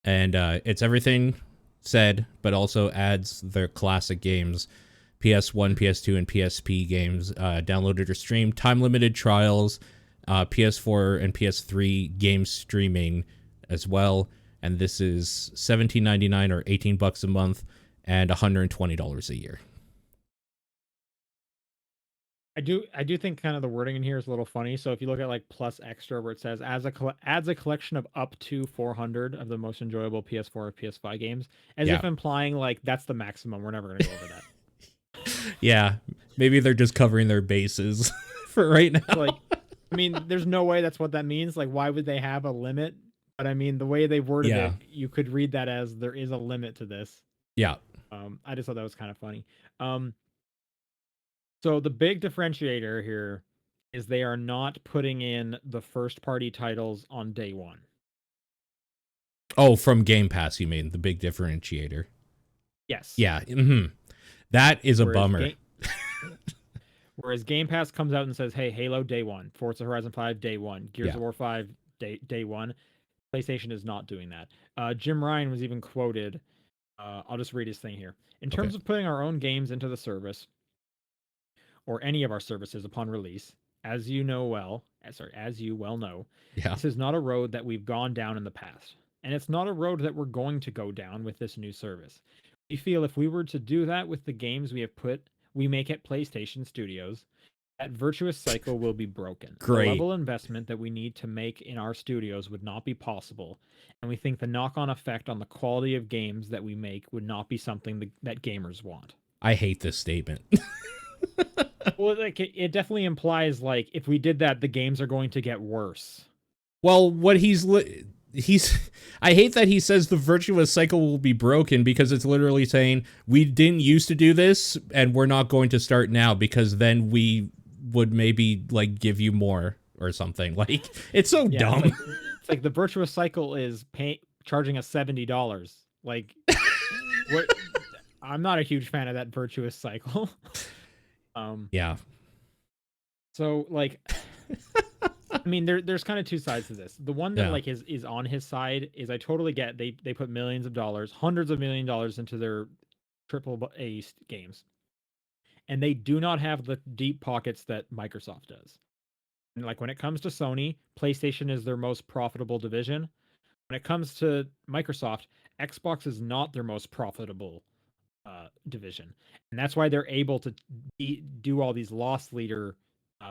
and it's everything said, but also adds their classic games, PS1, PS2, and PSP games, downloaded or streamed, time-limited trials, PS4 and PS3 game streaming as well. And this is $17.99 or $18 a month and $120 a year. I do think kind of the wording in here is a little funny. So if you look at like plus extra, where it says adds a collection of up to 400 of the most enjoyable PS4 or PS5 games, as if implying like that's the maximum. We're never going to go over that. Yeah, maybe they're just covering their bases for right now. Like, I mean, there's no way that's what that means. Like, why would they have a limit? But I mean, the way they worded it, you could read that as there is a limit to this. Yeah. I just thought that was kind of funny. So the big differentiator here is they are not putting in the first party titles on day one. Oh, from Game Pass, you mean, the big differentiator? Yes. Yeah. Mm-hmm. That is a bummer. Whereas Game Pass comes out and says, hey, Halo day one, Forza Horizon 5 day one, Gears of War 5 day one. PlayStation is not doing that. Jim Ryan was even quoted. I'll just read his thing here. In terms of putting our own games into the service, or any of our services upon release, as you well know, this is not a road that we've gone down in the past. And it's not a road that we're going to go down with this new service. We feel if we were to do that with the games we make at PlayStation Studios, that virtuous cycle will be broken. Great. The level of investment that we need to make in our studios would not be possible, and we think the knock-on effect on the quality of games that we make would not be something that gamers want. I hate this statement. Well, like it definitely implies like if we did that, the games are going to get worse. Well, what he's I hate that he says the virtuous cycle will be broken, because it's literally saying we didn't used to do this and we're not going to start now, because then we would maybe like give you more or something. Like, it's so dumb. It's like the virtuous cycle is charging us $70. Like, what? I'm not a huge fan of that virtuous cycle. Yeah. So like, I mean, there's kind of two sides to this. The one that Yeah. like is on his side is I totally get they put millions of dollars, hundreds of $1 million into their triple A games, and they do not have the deep pockets that Microsoft does. And like when it comes to Sony, PlayStation is their most profitable division. When it comes to Microsoft, Xbox is not their most profitable division, and that's why they're able to do all these loss leader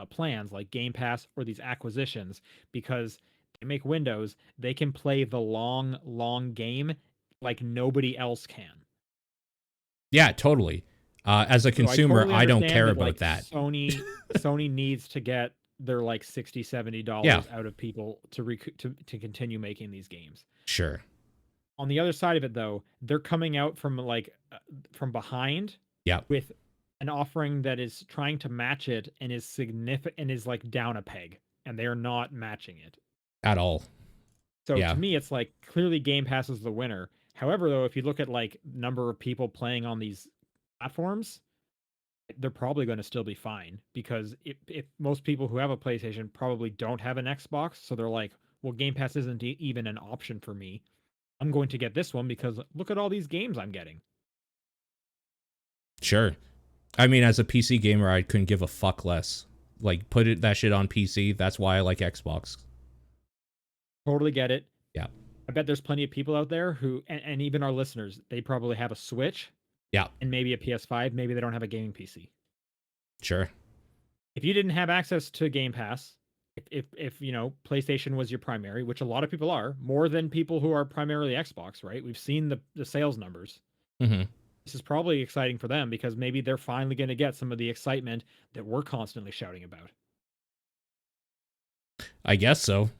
plans like Game Pass or these acquisitions because they make Windows. They can play the long game like nobody else can. Yeah, totally. As a So I consumer, totally I don't understand care that about like that. Sony needs to get their like $60-$70 Yeah, out of people to continue making these games. sure. On the other side of it though, they're coming out from like from behind Yeah, with an offering that is trying to match it and is significant and is like down a peg, and they are not matching it. at all. So Yeah. to me it's like clearly Game Pass is the winner. However though, if you look at like number of people playing on these platforms, they're probably going to still be fine because if most people who have a PlayStation probably don't have an Xbox, so they're like, well, Game Pass isn't even an option for me. I'm going to get this one because look at all these games I'm getting. Sure. I mean, as a PC gamer, I couldn't give a fuck less. Like, that shit on PC. That's why I like Xbox. Totally get it. Yeah. I bet there's plenty of people out there who, and even our listeners, they probably have a Switch Yeah. and maybe a PS5. Maybe they don't have a gaming PC. Sure. If you didn't have access to Game Pass, if you know PlayStation was your primary, which a lot of people are, more than people who are primarily Xbox, right? We've seen the sales numbers. Mm-hmm. This is probably exciting for them because maybe they're finally going to get some of the excitement that we're constantly shouting about. I guess so.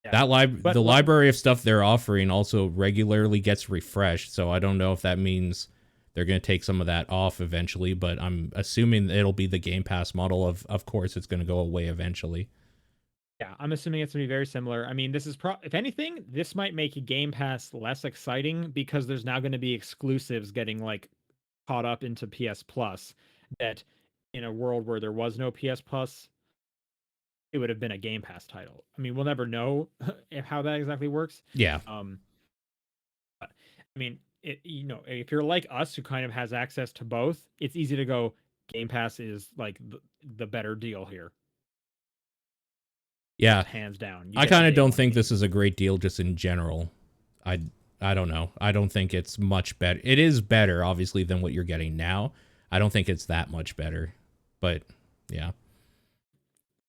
Yeah. The library of stuff they're offering also regularly gets refreshed, so I don't know if that means they're going to take some of that off eventually, but I'm assuming it'll be the Game Pass model of course it's going to go away eventually. Yeah, I'm assuming it's going to be very similar. I mean, this is if anything, this might make Game Pass less exciting because there's now going to be exclusives getting like caught up into PS Plus that in a world where there was no PS Plus, it would have been a Game Pass title. I mean, we'll never know how that exactly works. Yeah. But, I mean, if you're like us who kind of has access to both, it's easy to go Game Pass is like the better deal here. Yeah. Hands down. I kind of don't think this is a great deal just in general. I don't know. I don't think it's much better. It is better, obviously, than what you're getting now. I don't think it's that much better. But, yeah.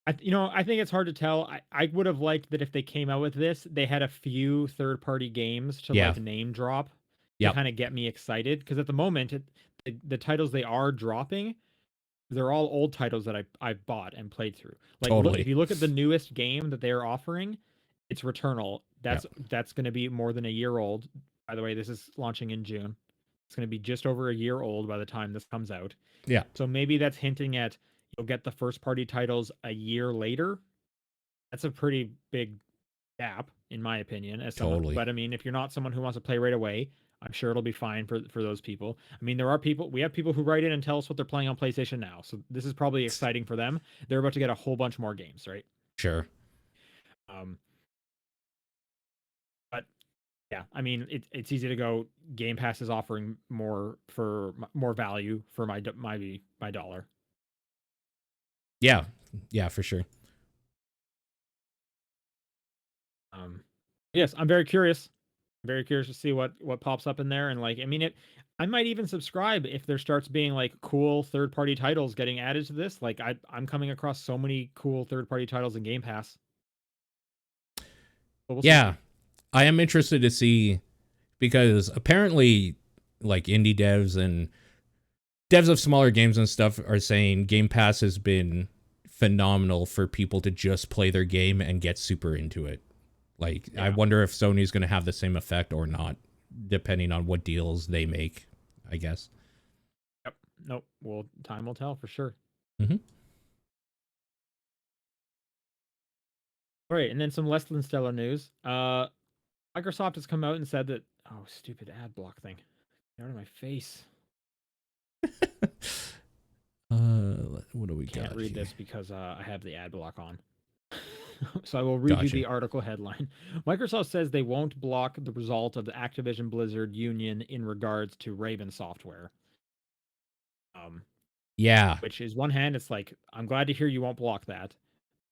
I think it's hard to tell. I would have liked that if they came out with this, they had a few third-party games to like name drop to kind of get me excited. Because at the moment, the titles they are dropping, they're all old titles that I bought and played through. Like, Totally. if you look at the newest game that they're offering, it's Returnal. That's going to be more than a year old. By the way, this is launching in June. It's going to be just over a year old by the time this comes out. Yeah. So maybe that's hinting at you'll get the first party titles a year later. That's a pretty big gap, in my opinion, as someone. Totally. But I mean, if you're not someone who wants to play right away, I'm sure it'll be fine for those people. I mean, we have people who write in and tell us what they're playing on PlayStation now. So this is probably exciting for them. They're about to get a whole bunch more games, right? Sure. But yeah, I mean, it's easy to go. Game Pass is offering more value for my dollar. Yeah. Yeah, for sure. Yes, I'm very curious. Very curious to see what pops up in there, and like, I mean, I might even subscribe if there starts being like cool third party titles getting added to this. Like, I'm coming across so many cool third party titles in Game Pass. We'll see. I am interested to see because apparently, like indie devs and devs of smaller games and stuff are saying Game Pass has been phenomenal for people to just play their game and get super into it. Like, I wonder if Sony's going to have the same effect or not, depending on what deals they make, I guess. Yep. Nope. Well, time will tell for sure. Mm-hmm. All right, and then some less than stellar news. Microsoft has come out and said that, oh, stupid ad block thing. Get out of my face. What do we Can't got read here? this because I have the ad block on. So I will read you Gotcha. the article headline. Microsoft says they won't block the result of the Activision Blizzard union in regards to Raven Software. Yeah. Which is one hand, it's like, I'm glad to hear you won't block that.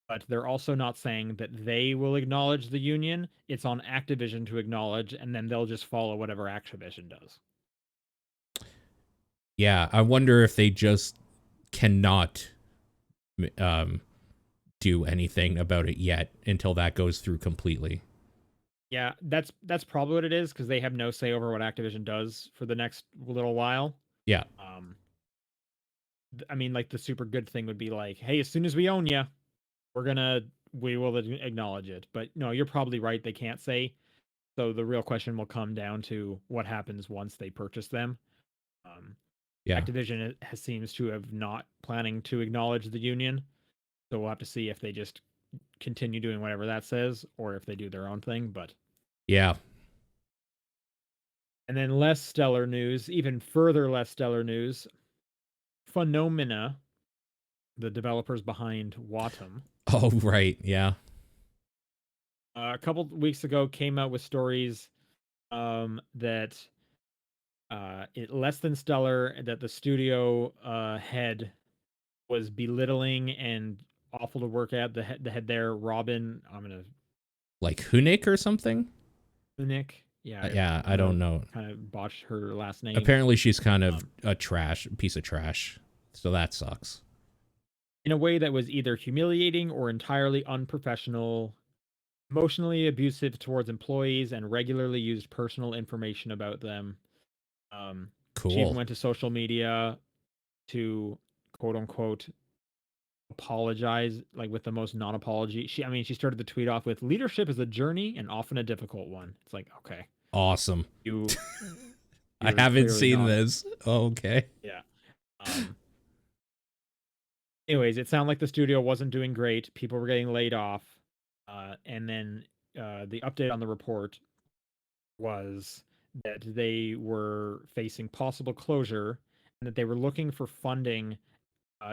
But they're also not saying that they will acknowledge the union. It's on Activision to acknowledge, and then they'll just follow whatever Activision does. Yeah. I wonder if they just cannot um, do anything about it yet until that goes through completely. Yeah, that's probably what it is, because they have no say over what Activision does for the next little while. Yeah. I mean, like the super good thing would be like, hey, as soon as we own you, we will acknowledge it. But no, you're probably right. They can't say. So the real question will come down to what happens once they purchase them. Um, Yeah. Activision seems to have not planning to acknowledge the union. So we'll have to see if they just continue doing whatever that says or if they do their own thing. But Yeah. and then less stellar news, even further less stellar news. Phenomena, the developers behind Watum, Oh, right. Yeah. a couple weeks ago came out with stories that it less than stellar, that the studio head was belittling and awful to work at. The head there, Robin, I'm gonna Like Hunik or something? Nick. Yeah, Yeah. I'm I don't gonna know. kind of botch her last name. Apparently, she's kind of Um, a piece of trash. So that sucks. in a way that was either humiliating or entirely unprofessional, emotionally abusive towards employees, and regularly used personal information about them. She even Cool. went to social media to quote unquote apologize, like with the most non-apology. She started the tweet off with, leadership is a journey and often a difficult one. It's like, okay, Awesome. you I you're haven't clearly seen not. this. Oh, okay. Yeah. Um Anyways, it sounded like the studio wasn't doing great. People were getting laid off. And then the update on the report was that they were facing possible closure and that they were looking for funding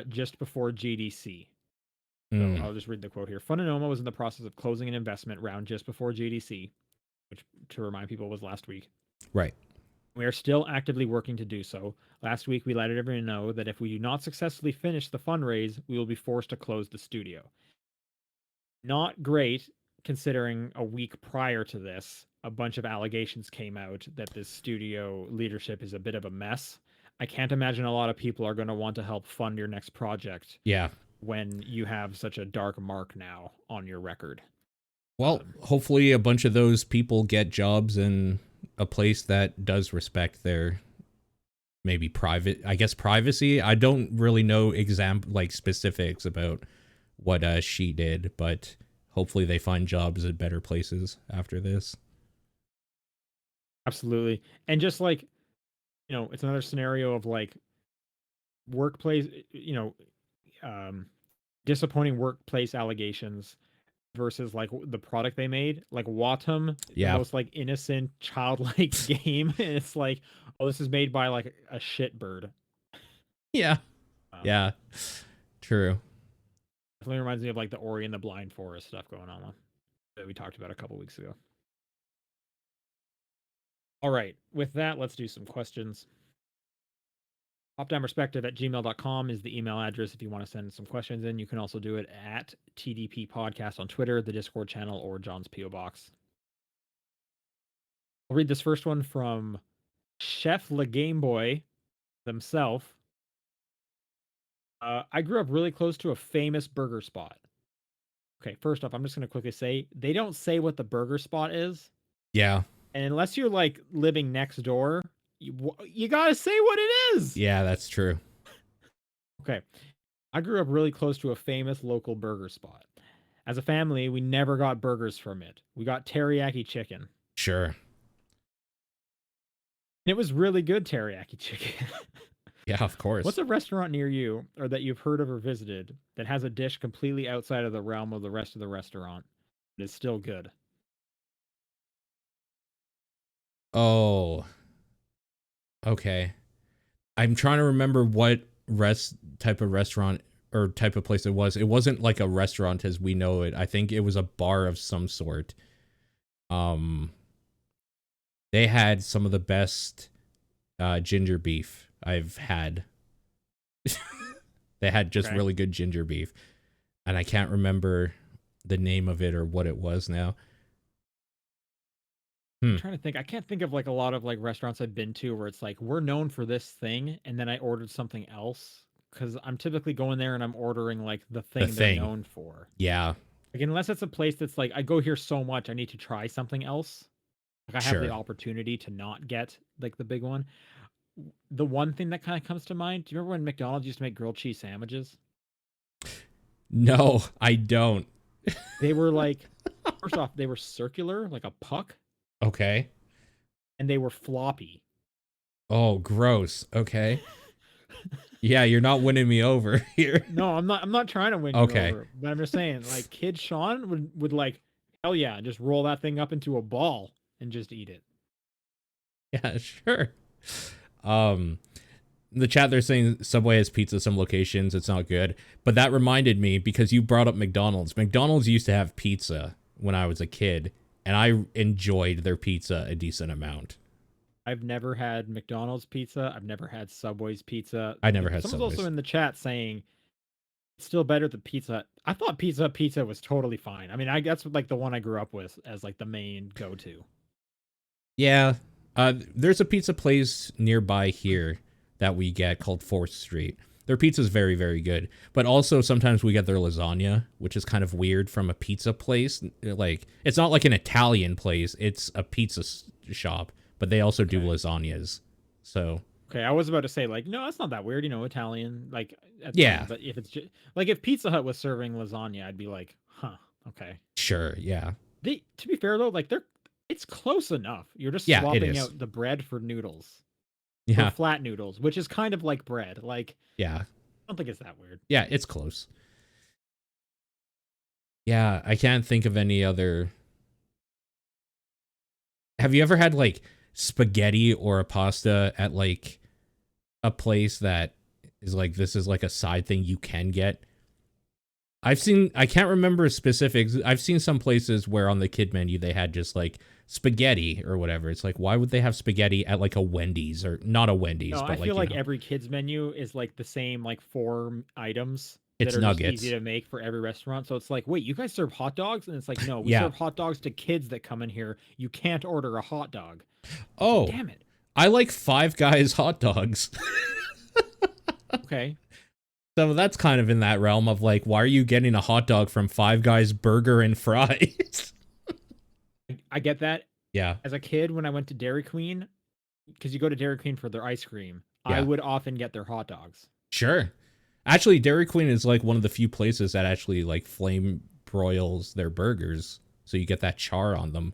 just before GDC. So Mm, I'll just read the quote here. Fundinoma was in the process of closing an investment round just before GDC, which, to remind people, was last week. right. We are still actively working to do so. Last week, we let everyone know that if we do not successfully finish the fundraise, we will be forced to close the studio. Not great, considering a week prior to this, a bunch of allegations came out that this studio leadership is a bit of a mess. I can't imagine a lot of people are going to want to help fund your next project Yeah. when you have such a dark mark now on your record. Well, hopefully a bunch of those people get jobs in a place that does respect their maybe privacy. I don't really know like specifics about what she did, but hopefully they find jobs at better places after this. Absolutely. And just like, it's another scenario of like workplace, um, disappointing workplace allegations versus like the product they made. Like Watum, the Yeah. most like innocent, childlike game. And it's like, oh, this is made by like a shit bird. Yeah. Um, Yeah. True. Definitely reminds me of like the Ori and the Blind Forest stuff going on that we talked about a couple weeks ago. All right. With that, let's do some questions. popdownperspective@gmail.com is the email address if you want to send some questions in. You can also do it at TDP Podcast on Twitter, the Discord channel, or John's P.O. Box. I'll read this first one from Chef Le Game Boy themselves. I grew up really close to a famous burger spot. Okay, first off, I'm just going to quickly say they don't say what the burger spot is. Yeah. And unless you're like living next door, you got to say what it is. Yeah, that's true. Okay. I grew up really close to a famous local burger spot. As a family, we never got burgers from it. We got teriyaki chicken. Sure. It was really good teriyaki chicken. Yeah, of What's course. a restaurant near you or that you've heard of or visited that has a dish completely outside of the realm of the rest of the restaurant but is still good? Oh, okay. I'm trying to remember what type of restaurant or type of place it was. It wasn't like a restaurant as we know it. I think it was a bar of some sort. Um, they had some of the best ginger beef I've had. They had just Okay. really good ginger beef, and I can't remember the name of it or what it was now. I'm Hmm. trying to think. I can't think of like a lot of like restaurants I've been to where it's like we're known for this thing, and then I ordered something else because I'm typically going there and I'm ordering like the The thing they're thing. known for. Yeah. Like unless it's a place that's like I go here so much, I need to try something else. Like I have the Sure. opportunity to not get like the big one. The one thing that kind of comes to mind, do you remember when McDonald's used to make grilled cheese sandwiches? No, I don't. They were like, first off, they were circular, like a puck, Okay. and they were floppy. Oh, gross. Okay. Yeah, you're not winning me over here. No, I'm not trying to win you Okay. over, but I'm just saying, like kid Sean would like, hell yeah, just roll that thing up into a ball and just eat it. Yeah, sure. Um, the chat they're saying Subway has pizza some locations. It's not good, but that reminded me because you brought up McDonald's. McDonald's used to have pizza when I was a kid, and I enjoyed their pizza a decent amount. I've never had McDonald's pizza. I've never had Subway's pizza. I never had Someone's also Subway's. in the chat saying it's still better than Pizza Hut. I thought Pizza was totally fine. I mean, that's like the one I grew up with as like the main go-to. Yeah, there's a pizza place nearby here that we get called 4th Street. Their pizza's very, very good. But also sometimes we get their lasagna, which is kind of weird from a pizza place. Like, it's not like an Italian place, it's a pizza shop, but they also do Okay. lasagnas. So, Okay, I was about to say like, no, that's not that weird. Italian like that's yeah, fine. But if it's just like if Pizza Hut was serving lasagna, I'd be like, huh, okay. sure, yeah. They to be fair though, like it's close enough. You're just Yeah, it swapping is. out the bread for noodles for Yeah, flat noodles, which is kind of like bread. Like yeah, I don't think it's that weird. yeah, it's close. Yeah, I can't think of any other. Have you ever had like spaghetti or a pasta at like a place that is like this is like a side thing you can get? I can't remember specifics. I've seen some places where on the kid menu they had just like spaghetti or whatever. It's like, why would they have spaghetti at like a Wendy's or not a Wendy's, No, I but like, feel like every kids menu is like the same like four items that it's are just easy nuggets. to make for every restaurant. So it's like, wait, you guys serve hot dogs? And it's like, no, we Yeah. serve hot dogs to kids that come in here. You can't order a hot dog. It's like, Oh, damn it. I like Five Guys hot dogs. Okay. So that's kind of in that realm of like, why are you getting a hot dog from Five Guys Burger and Fries? I get that. Yeah. As a kid, when I went to Dairy Queen, because you go to Dairy Queen for their ice cream, I Yeah. would often get their hot dogs. Sure. Actually, Dairy Queen is like one of the few places that actually like flame broils their burgers. So you get that char on them.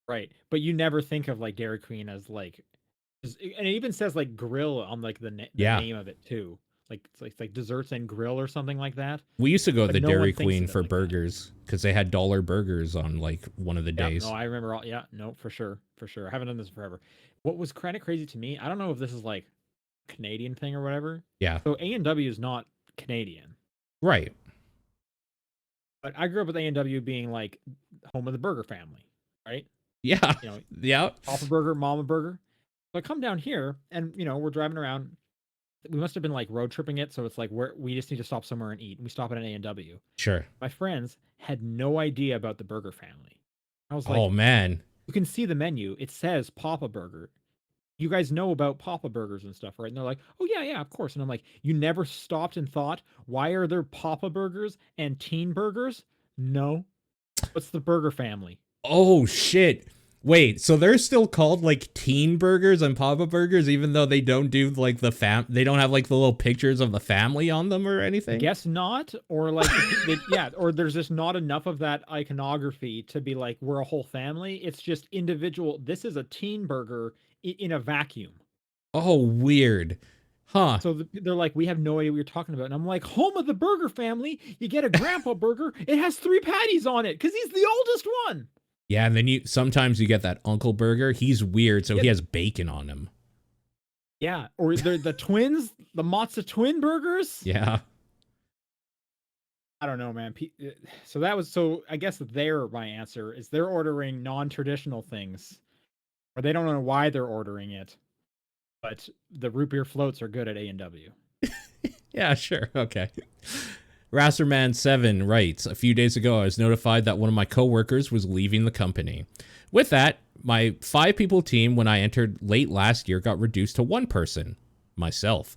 Right. But you never think of like Dairy Queen as like, and it even says like grill on like the Yeah. name of it too. Like it's like desserts and grill or something like that. We used to go to But the no one Dairy thinks Queen of it for like that. burgers because they had dollar burgers on like one of the Yeah, days. no, I remember all. Yeah, no, for sure, for sure. I haven't done this in forever. What was kind of crazy to me, I don't know if this is like Canadian thing or whatever. Yeah. So A&W is not Canadian, Right. but I grew up with A&W being like home of the burger family, right? Yeah. You know, Yeah. Papa Burger, Mama Burger. So I come down here, and we're driving around. We must have been like road tripping it, so it's like we just need to stop somewhere and eat. And we stop at an A&W. Sure. My friends had no idea about the burger family. I was Oh like, man. you can see the menu. It says Papa Burger. You guys know about Papa Burgers and stuff, right? And they're like, oh, yeah, yeah, of course. And I'm like, you never stopped and thought, why are there Papa Burgers and Teen Burgers? No. What's the burger family? Oh shit. Wait, so they're still called like teen burgers and Papa burgers even though they don't do like they don't have like the little pictures of the family on them or anything? Guess not. Or like, yeah, or there's just not enough of that iconography to be like, we're a whole family. It's just individual. This is a teen burger in a vacuum. Oh, weird. Huh. So they're like, we have no idea what you're talking about. And I'm like, home of the burger family. You get a grandpa burger. It has 3 patties on it because he's the oldest one. Yeah, and then sometimes you get that Uncle Burger. He's weird, so he Yep. has bacon on him. Yeah, or the twins, the matzo twin burgers. Yeah. I don't know, man. So that was so. I guess my answer is they're ordering non-traditional things, or they don't know why they're ordering it. But the root beer floats are good at A&W. Yeah, sure. Okay. Rasserman7 writes, a few days ago, I was notified that one of my coworkers was leaving the company. With that, my 5-people team, when I entered late last year, got reduced to 1 person, myself.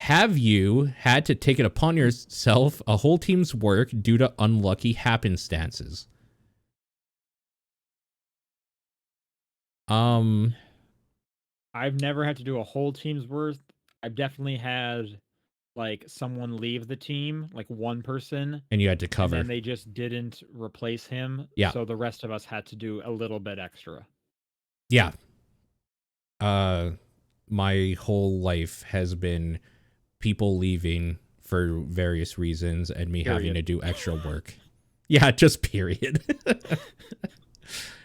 Have you had to take it upon yourself a whole team's work due to unlucky happenstances? I've never had to do a whole team's worth. I've definitely had like someone leave the team, like one person, and you had to and cover. then they just didn't replace him. Yeah. So the rest of us had to do a little bit extra. Yeah. My whole life has been people leaving for various reasons and me having to do extra work. Yeah, just period.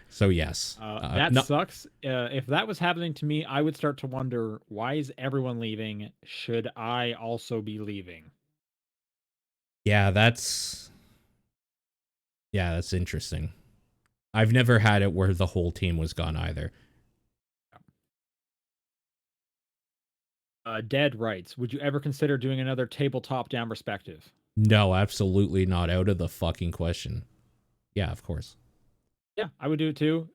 So yes. That sucks. If that was happening to me, I would start to wonder, why is everyone leaving? Should I also be leaving? Yeah, that's interesting. I've never had it where the whole team was gone either. Dead writes, would you ever consider doing another tabletop down perspective? No, absolutely not. Out of the fucking question. Yeah, of course. Yeah, I would do it too.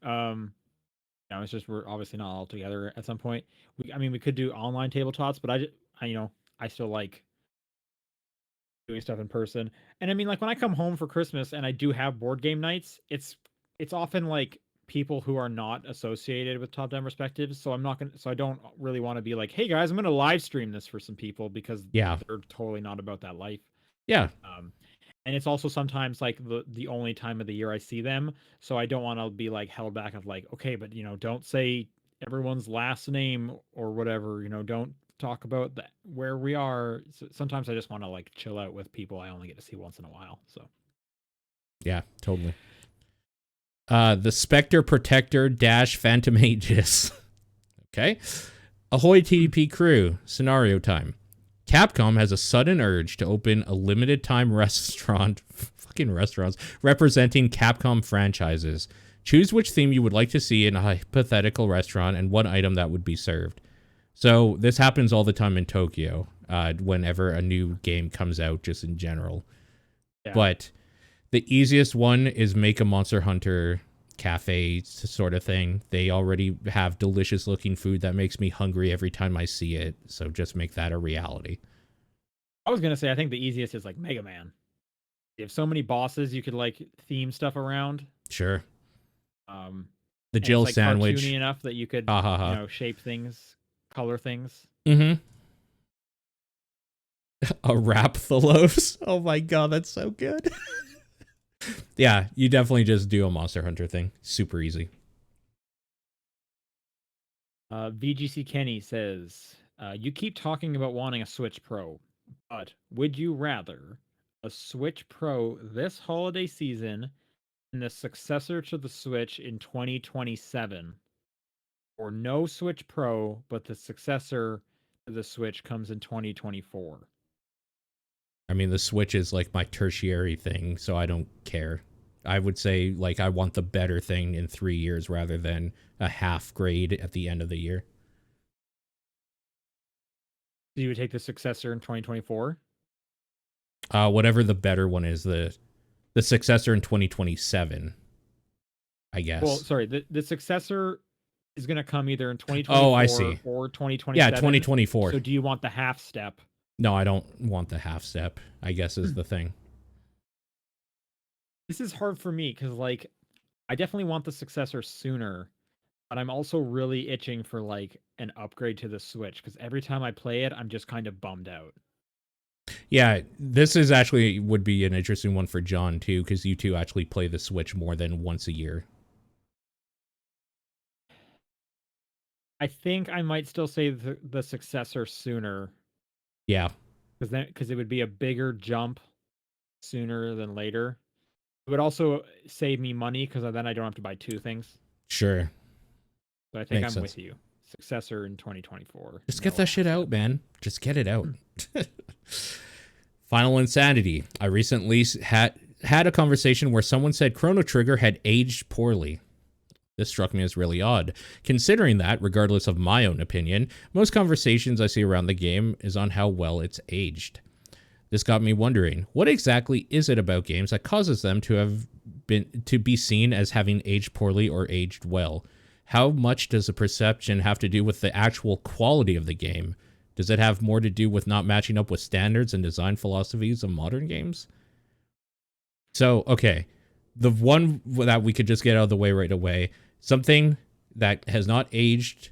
It's just we're obviously not all together at some point. We could do online tabletops, but I still like doing stuff in person. And I mean, like when I come home for Christmas and I do have board game nights, it's often like people who are not associated with top down perspectives. So I don't really want to be like, hey guys, I'm gonna live stream this for some people, because they're totally not about that life. Yeah. And it's also sometimes like the only time of the year I see them, so I don't want to be like held back of like, okay, but don't say everyone's last name or whatever, don't talk about where we are. So sometimes I just want to like chill out with people I only get to see once in a while. So yeah, totally. The Spectre Protector dash Phantom Aegis. Okay. Ahoy TDP crew, scenario time. Capcom has a sudden urge to open a limited time restaurants representing Capcom franchises. Choose which theme you would like to see in a hypothetical restaurant and one item that would be served. So this happens all the time in Tokyo, whenever a new game comes out, just in general. Yeah. But the easiest one is make a Monster Hunter cafe sort of thing. They already have delicious looking food that makes me hungry every time I see it. So just make that a reality. I was going to say, I think the easiest is like Mega Man. You have so many bosses you could like theme stuff around. Sure. The Jill like sandwich. Cartoony enough that you could, shape things, color things. Mm-hmm. A Rapthalos. Oh my god, that's so good. Yeah, you definitely just do a Monster Hunter thing. Super easy. VGC Kenny says, you keep talking about wanting a Switch Pro, but would you rather a Switch Pro this holiday season and the successor to the Switch in 2027, or no Switch Pro, but the successor to the Switch comes in 2024? I mean, the Switch is like my tertiary thing, so I don't care. I would say, like, I want the better thing in 3 years rather than a half grade at the end of the year. So you would take the successor in 2024? Whatever the better one is, the successor in 2027, I guess. Well, sorry, the successor is going to come either in 2024 oh, I see. or 2027. Yeah, 2024. So do you want the half step? No, I don't want the half step, I guess is the thing. This is hard for me because, like, I definitely want the successor sooner, but I'm also really itching for, like, an upgrade to the Switch, because every time I play it, I'm just kind of bummed out. Yeah, this is actually would be an interesting one for John, too, because you two actually play the Switch more than once a year. I think I might still say the successor sooner. Yeah. Because it would be a bigger jump sooner than later. It would also save me money because then I don't have to buy two things. Sure. But I think Makes I'm sense. with you. Successor in 2024. Just get No that shit announcement. out, man. Just get it out. Final Insanity. I recently had a conversation where someone said Chrono Trigger had aged poorly. This struck me as really odd, considering that, regardless of my own opinion, most conversations I see around the game is on how well it's aged. This got me wondering, what exactly is it about games that causes them to be seen as having aged poorly or aged well? How much does the perception have to do with the actual quality of the game? Does it have more to do with not matching up with standards and design philosophies of modern games? So, okay, the one that we could just get out of the way right away, something that has not aged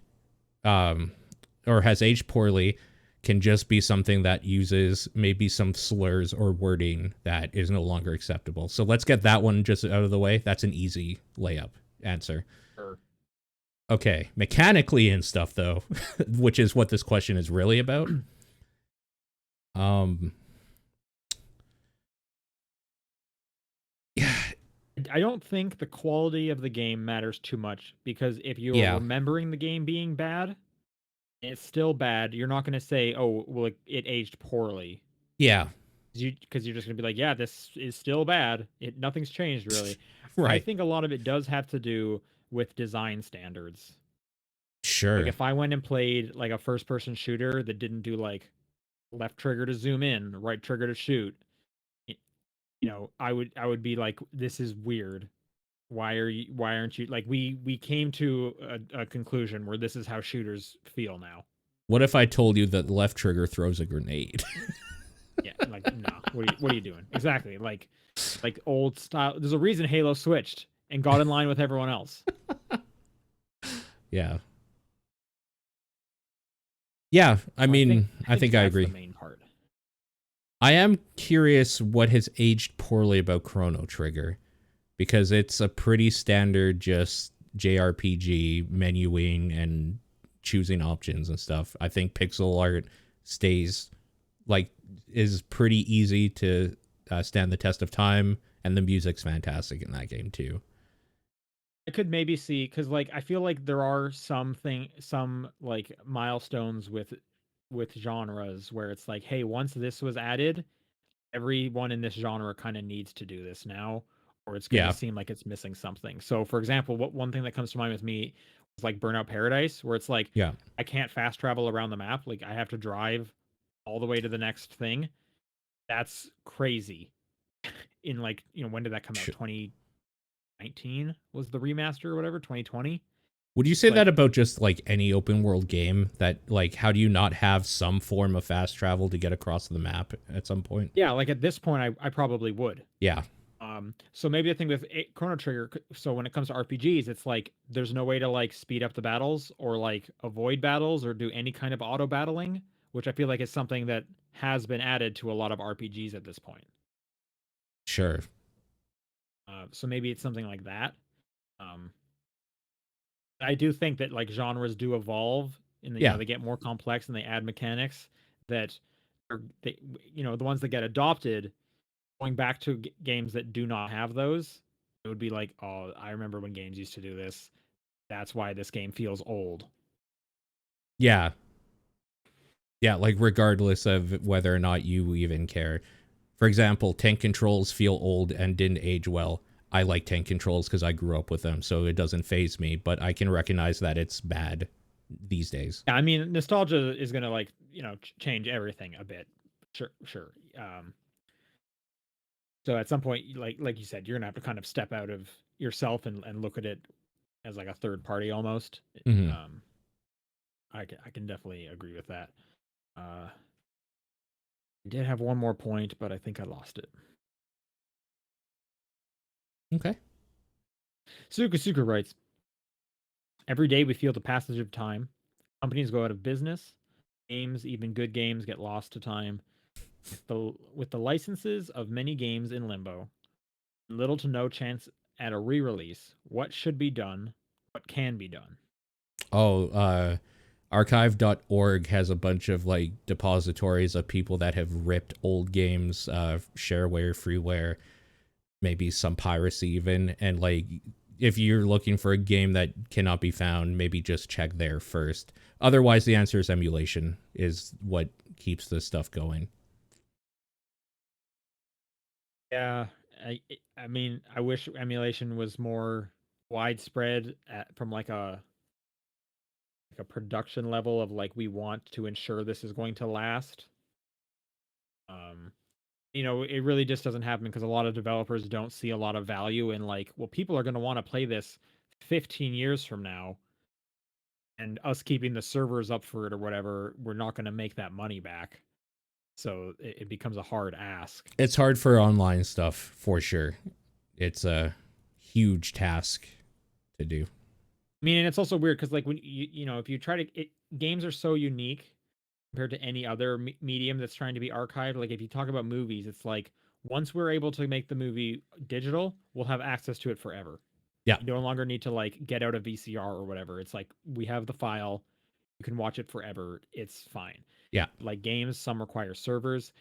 or has aged poorly can just be something that uses maybe some slurs or wording that is no longer acceptable. So let's get that one just out of the way. That's an easy layup answer. Sure. Okay, mechanically and stuff though, which is what this question is really about. Yeah, I don't think the quality of the game matters too much because if you're yeah, remembering the game being bad, it's still bad. You're not going to say, "Oh, well, it aged poorly." yeah, Because you're just going to be like, "Yeah, this is still bad. Nothing's changed really." I right, think a lot of it does have to do with design standards. Like sure. if I went and played like a first person shooter that didn't do like left trigger to zoom in, right trigger to shoot, I would be like, this is weird. Why aren't you like we came to a conclusion where this is how shooters feel now. What if I told you that the left trigger throws a grenade? Yeah, like no. What are you doing? Exactly. Like old style. There's a reason Halo switched and got in line with everyone else. Yeah. Yeah, I So mean, I think I that's the agree. main part. I am curious what has aged poorly about Chrono Trigger because it's a pretty standard just JRPG menuing and choosing options and stuff. I think pixel art stays like is pretty easy to stand the test of time, and the music's fantastic in that game too. I could maybe see because like I feel like there are some like milestones with genres where it's like, hey, once this was added, everyone in this genre kind of needs to do this now, or it's going to Yeah, seem like it's missing something. So, for example, what one thing that comes to mind with me is like Burnout Paradise, where it's like yeah, I can't fast travel around the map. Like I have to drive all the way to the next thing. That's crazy. In like, when did that come out? 2019 was the remaster or whatever, 2020. would you say that Like, about just like any open world game that like how do you not have some form of fast travel to get across the map at some point? yeah, like at this point, I probably would. Yeah, So maybe the thing with Chrono Trigger, so when it comes to RPGs, it's like there's no way to like speed up the battles or like avoid battles or do any kind of auto battling, which I feel like is something that has been added to a lot of RPGs at this point. sure. So maybe it's something like that. Um, I do think that like genres do evolve and Yeah, they get more complex and they add mechanics that are the ones that get adopted going back to games that do not have those. It would be like, oh, I remember when games used to do this. That's why this game feels old. yeah, yeah. Like regardless of whether or not you even care. For example, tank controls feel old and didn't age well. I like tank controls because I grew up with them, so it doesn't phase me. But I can recognize that it's bad these days. Yeah, I mean, nostalgia is gonna like change everything a bit. Sure, sure. So at some point, like you said, you're gonna have to kind of step out of yourself and look at it as like a third party almost. Hmm. Um, I can definitely agree with that. I did have one more point, but I think I lost it. Okay. Suka writes, every day we feel the passage of time. Companies go out of business. Games, even good games, get lost to time. With the licenses of many games in limbo, little to no chance at a re-release. What should be done? What can be done? Oh, archive.org has a bunch of like depositories of people that have ripped old games, shareware, freeware. maybe some piracy even, and like if you're looking for a game that cannot be found, maybe just check there first. Otherwise, the answer is emulation is what keeps this stuff going. Yeah, I mean, I wish emulation was more widespread from like a production level of like we want to ensure this is going to last. Um, it really just doesn't happen because a lot of developers don't see a lot of value in like, well, people are going to want to play this 15 years from now, and us keeping the servers up for it or whatever, we're not going to make that money back. So it becomes a hard ask. It's hard for online stuff for sure. It's a huge task to do. I mean, and it's also weird because like when if you try to, games are so unique compared to any other medium that's trying to be archived. Like if you talk about movies, it's like once we're able to make the movie digital, we'll have access to it forever. Yeah. You no longer need to like get out a VCR or whatever. It's like we have the file, you can watch it forever. It's fine. Yeah. Like games, some require servers.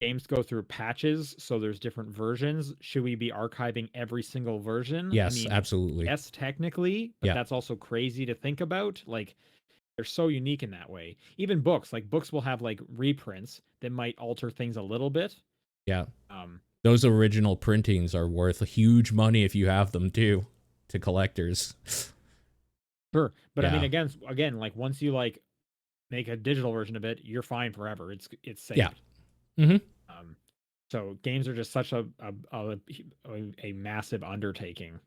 Games go through patches, so there's different versions. Should we be archiving every single version? I Yes, mean, absolutely. yes, technically, but Yeah. that's also crazy to think about. Like they're so unique in that way. Even books, like books will have like reprints that might alter things a little bit. Yeah. Um, Those original printings are worth a huge money if you have them too, to collectors. sure, but I mean, Yeah. again, like once you like make a digital version of it, you're fine forever. It's Yeah. saved. Mm-hmm. Um, so games are just such a massive undertaking.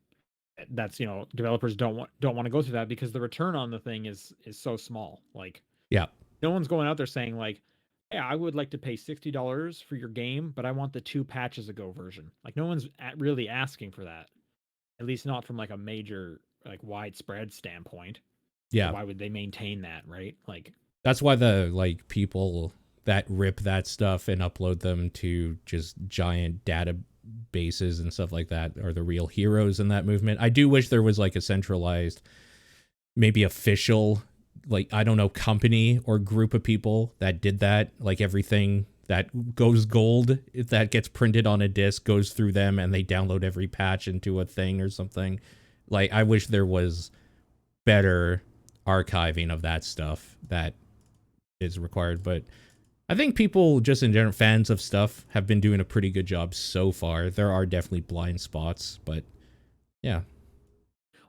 That's developers don't want to go through that because the return on the thing is so small. Like Yeah. no one's going out there saying like, yeah, I would like to pay $60 for your game, but I want the 2 patches ago version. Like no one's really asking for that. At least not from like a major like widespread standpoint. So Yeah. why would they maintain that, right? Like That's why the like people that rip that stuff and upload them to just giant databases and stuff like that are the real heroes in that movement. I do wish there was like a centralized, maybe official, like I don't know, company or group of people that did that. Like everything that goes gold, if that gets printed on a disc, goes through them and they download every patch into a thing or something. Like I wish there was better archiving of that stuff that is required, but I think people just in general, fans of stuff, have been doing a pretty good job so far. There are definitely blind spots, but yeah.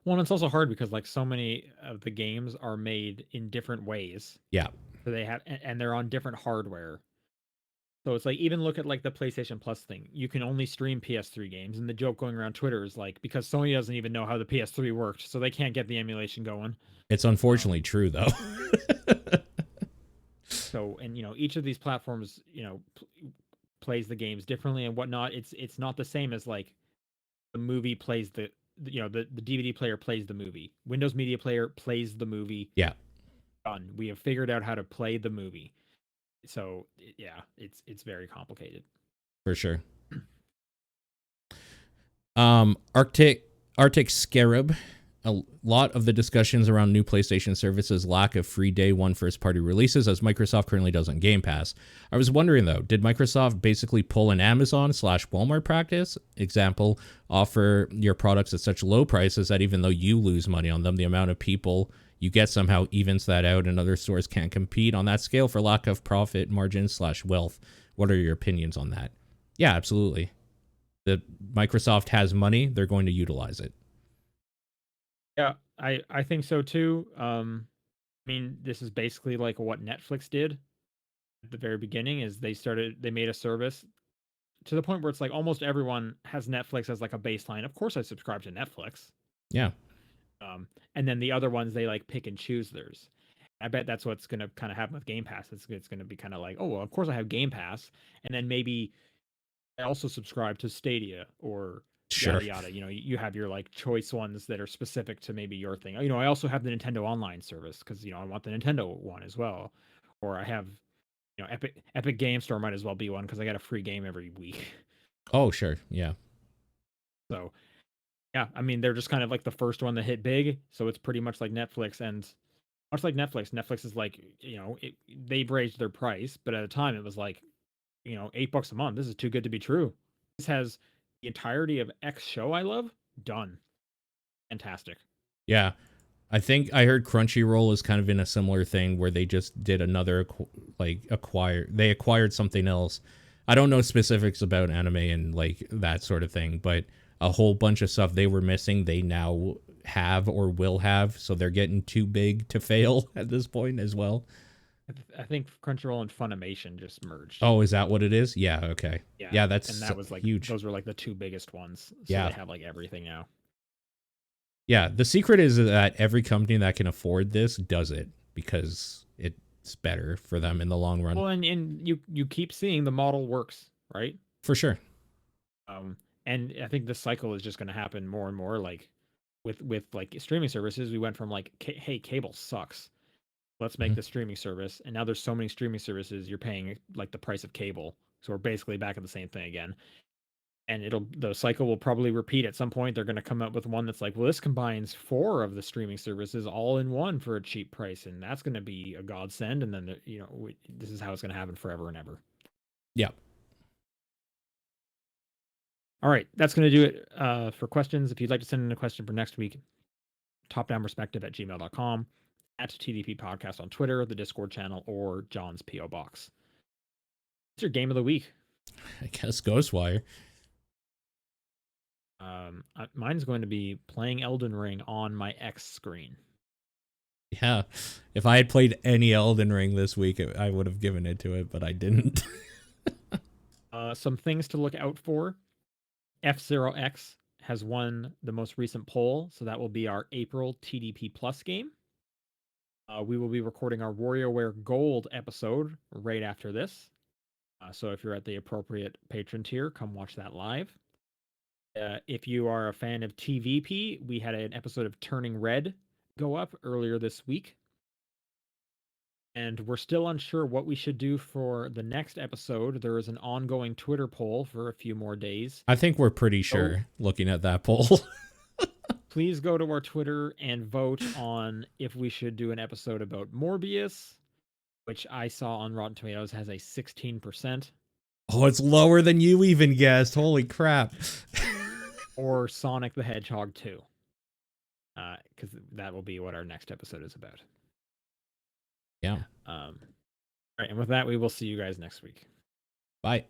well, and it's also hard because like so many of the games are made in different ways. Yeah. So they have and they're on different hardware. So it's like even look at like the PlayStation Plus thing. You can only stream PS3 games, and the joke going around Twitter is like because Sony doesn't even know how the PS3 worked, so they can't get the emulation going. It's Um, unfortunately true though. so and each of these platforms plays the games differently and whatnot. It's not the same as like the movie plays the DVD player plays the movie. Windows Media Player plays the movie. Yeah, Done. We have figured out how to play the movie. So yeah, it's very complicated. for sure. Arctic Scarab. A lot of the discussions around new PlayStation services lack of free day one first party releases as Microsoft currently does on Game Pass. I was wondering though, did Microsoft basically pull an Amazon / Walmart practice? Example, offer your products at such low prices that even though you lose money on them, the amount of people you get somehow evens that out and other stores can't compete on that scale for lack of profit margin / wealth. What are your opinions on that? Yeah, absolutely. The Microsoft has money, they're going to utilize it. Yeah, I think so too. I mean, this is basically like what Netflix did at the very beginning is they made a service to the point where it's like almost everyone has Netflix as like a baseline. Of course I subscribe to Netflix. Yeah, And then the other ones they like pick and choose theirs. I bet that's what's going to kind of happen with Game Pass. It's going to be kind of like, oh, well, of course I have Game Pass, and then maybe I also subscribe to Stadia or sure. yada yada. You have your like choice ones that are specific to maybe your thing. I also have the Nintendo Online service because I want the Nintendo one as well. Or I have Epic Game Store might as well be one because I got a free game every week. Oh, sure. Yeah. So yeah, I mean they're just kind of like the first one that hit big. So it's pretty much like Netflix and much like Netflix. Netflix is like they've raised their price, but at the time it was like $8 a month. This is too good to be true. This has the entirety of X show I love, done. Fantastic. Yeah. I think I heard Crunchyroll is kind of in a similar thing where they just did another they acquired something else. I don't know specifics about anime and like that sort of thing, but a whole bunch of stuff they were missing they now have or will have, so they're getting too big to fail at this point as well. I think Crunchyroll and Funimation just merged. Oh, is that what it is? Yeah, okay. Yeah. Yeah, And that's that was like huge. those were like the two biggest ones. So Yeah. they have like everything now. Yeah, the secret is that every company that can afford this does it because it's better for them in the long run. Well, and you keep seeing the model works, right? For sure. And I think this cycle is just going to happen more and more. Like with like streaming services, we went from like, hey, cable sucks. Let's make the streaming service, and now there's so many streaming services you're paying like the price of cable. So we're basically back at the same thing again. And the cycle will probably repeat at some point. They're going to come up with one that's like, well, this combines 4 of the streaming services all in one for a cheap price, and that's going to be a godsend. And then this is how it's going to happen forever and ever. Yeah. All right, that's going to do it for questions. If you'd like to send in a question for next week, topdownperspective@gmail.com, at TDP Podcast on Twitter, the Discord channel, or John's P.O. Box. What's your game of the week? I guess Ghostwire. Mine's going to be playing Elden Ring on my xScreen. Yeah. If I had played any Elden Ring this week, I would have given it to it, but I didn't. Some things to look out for. F0X has won the most recent poll, so that will be our April TDP Plus game. We will be recording our WarioWare Gold episode right after this. So if you're at the appropriate patron tier, come watch that live. If you are a fan of TVP, we had an episode of Turning Red go up earlier this week. And we're still unsure what we should do for the next episode. There is an ongoing Twitter poll for a few more days. I think we're pretty sure looking at that poll. Please go to our Twitter and vote on if we should do an episode about Morbius, which I saw on Rotten Tomatoes has a 16%. Oh, it's lower than you even guessed. Holy crap. Or Sonic the Hedgehog 2. Because that will be what our next episode is about. Yeah. All right, and with that, we will see you guys next week. Bye.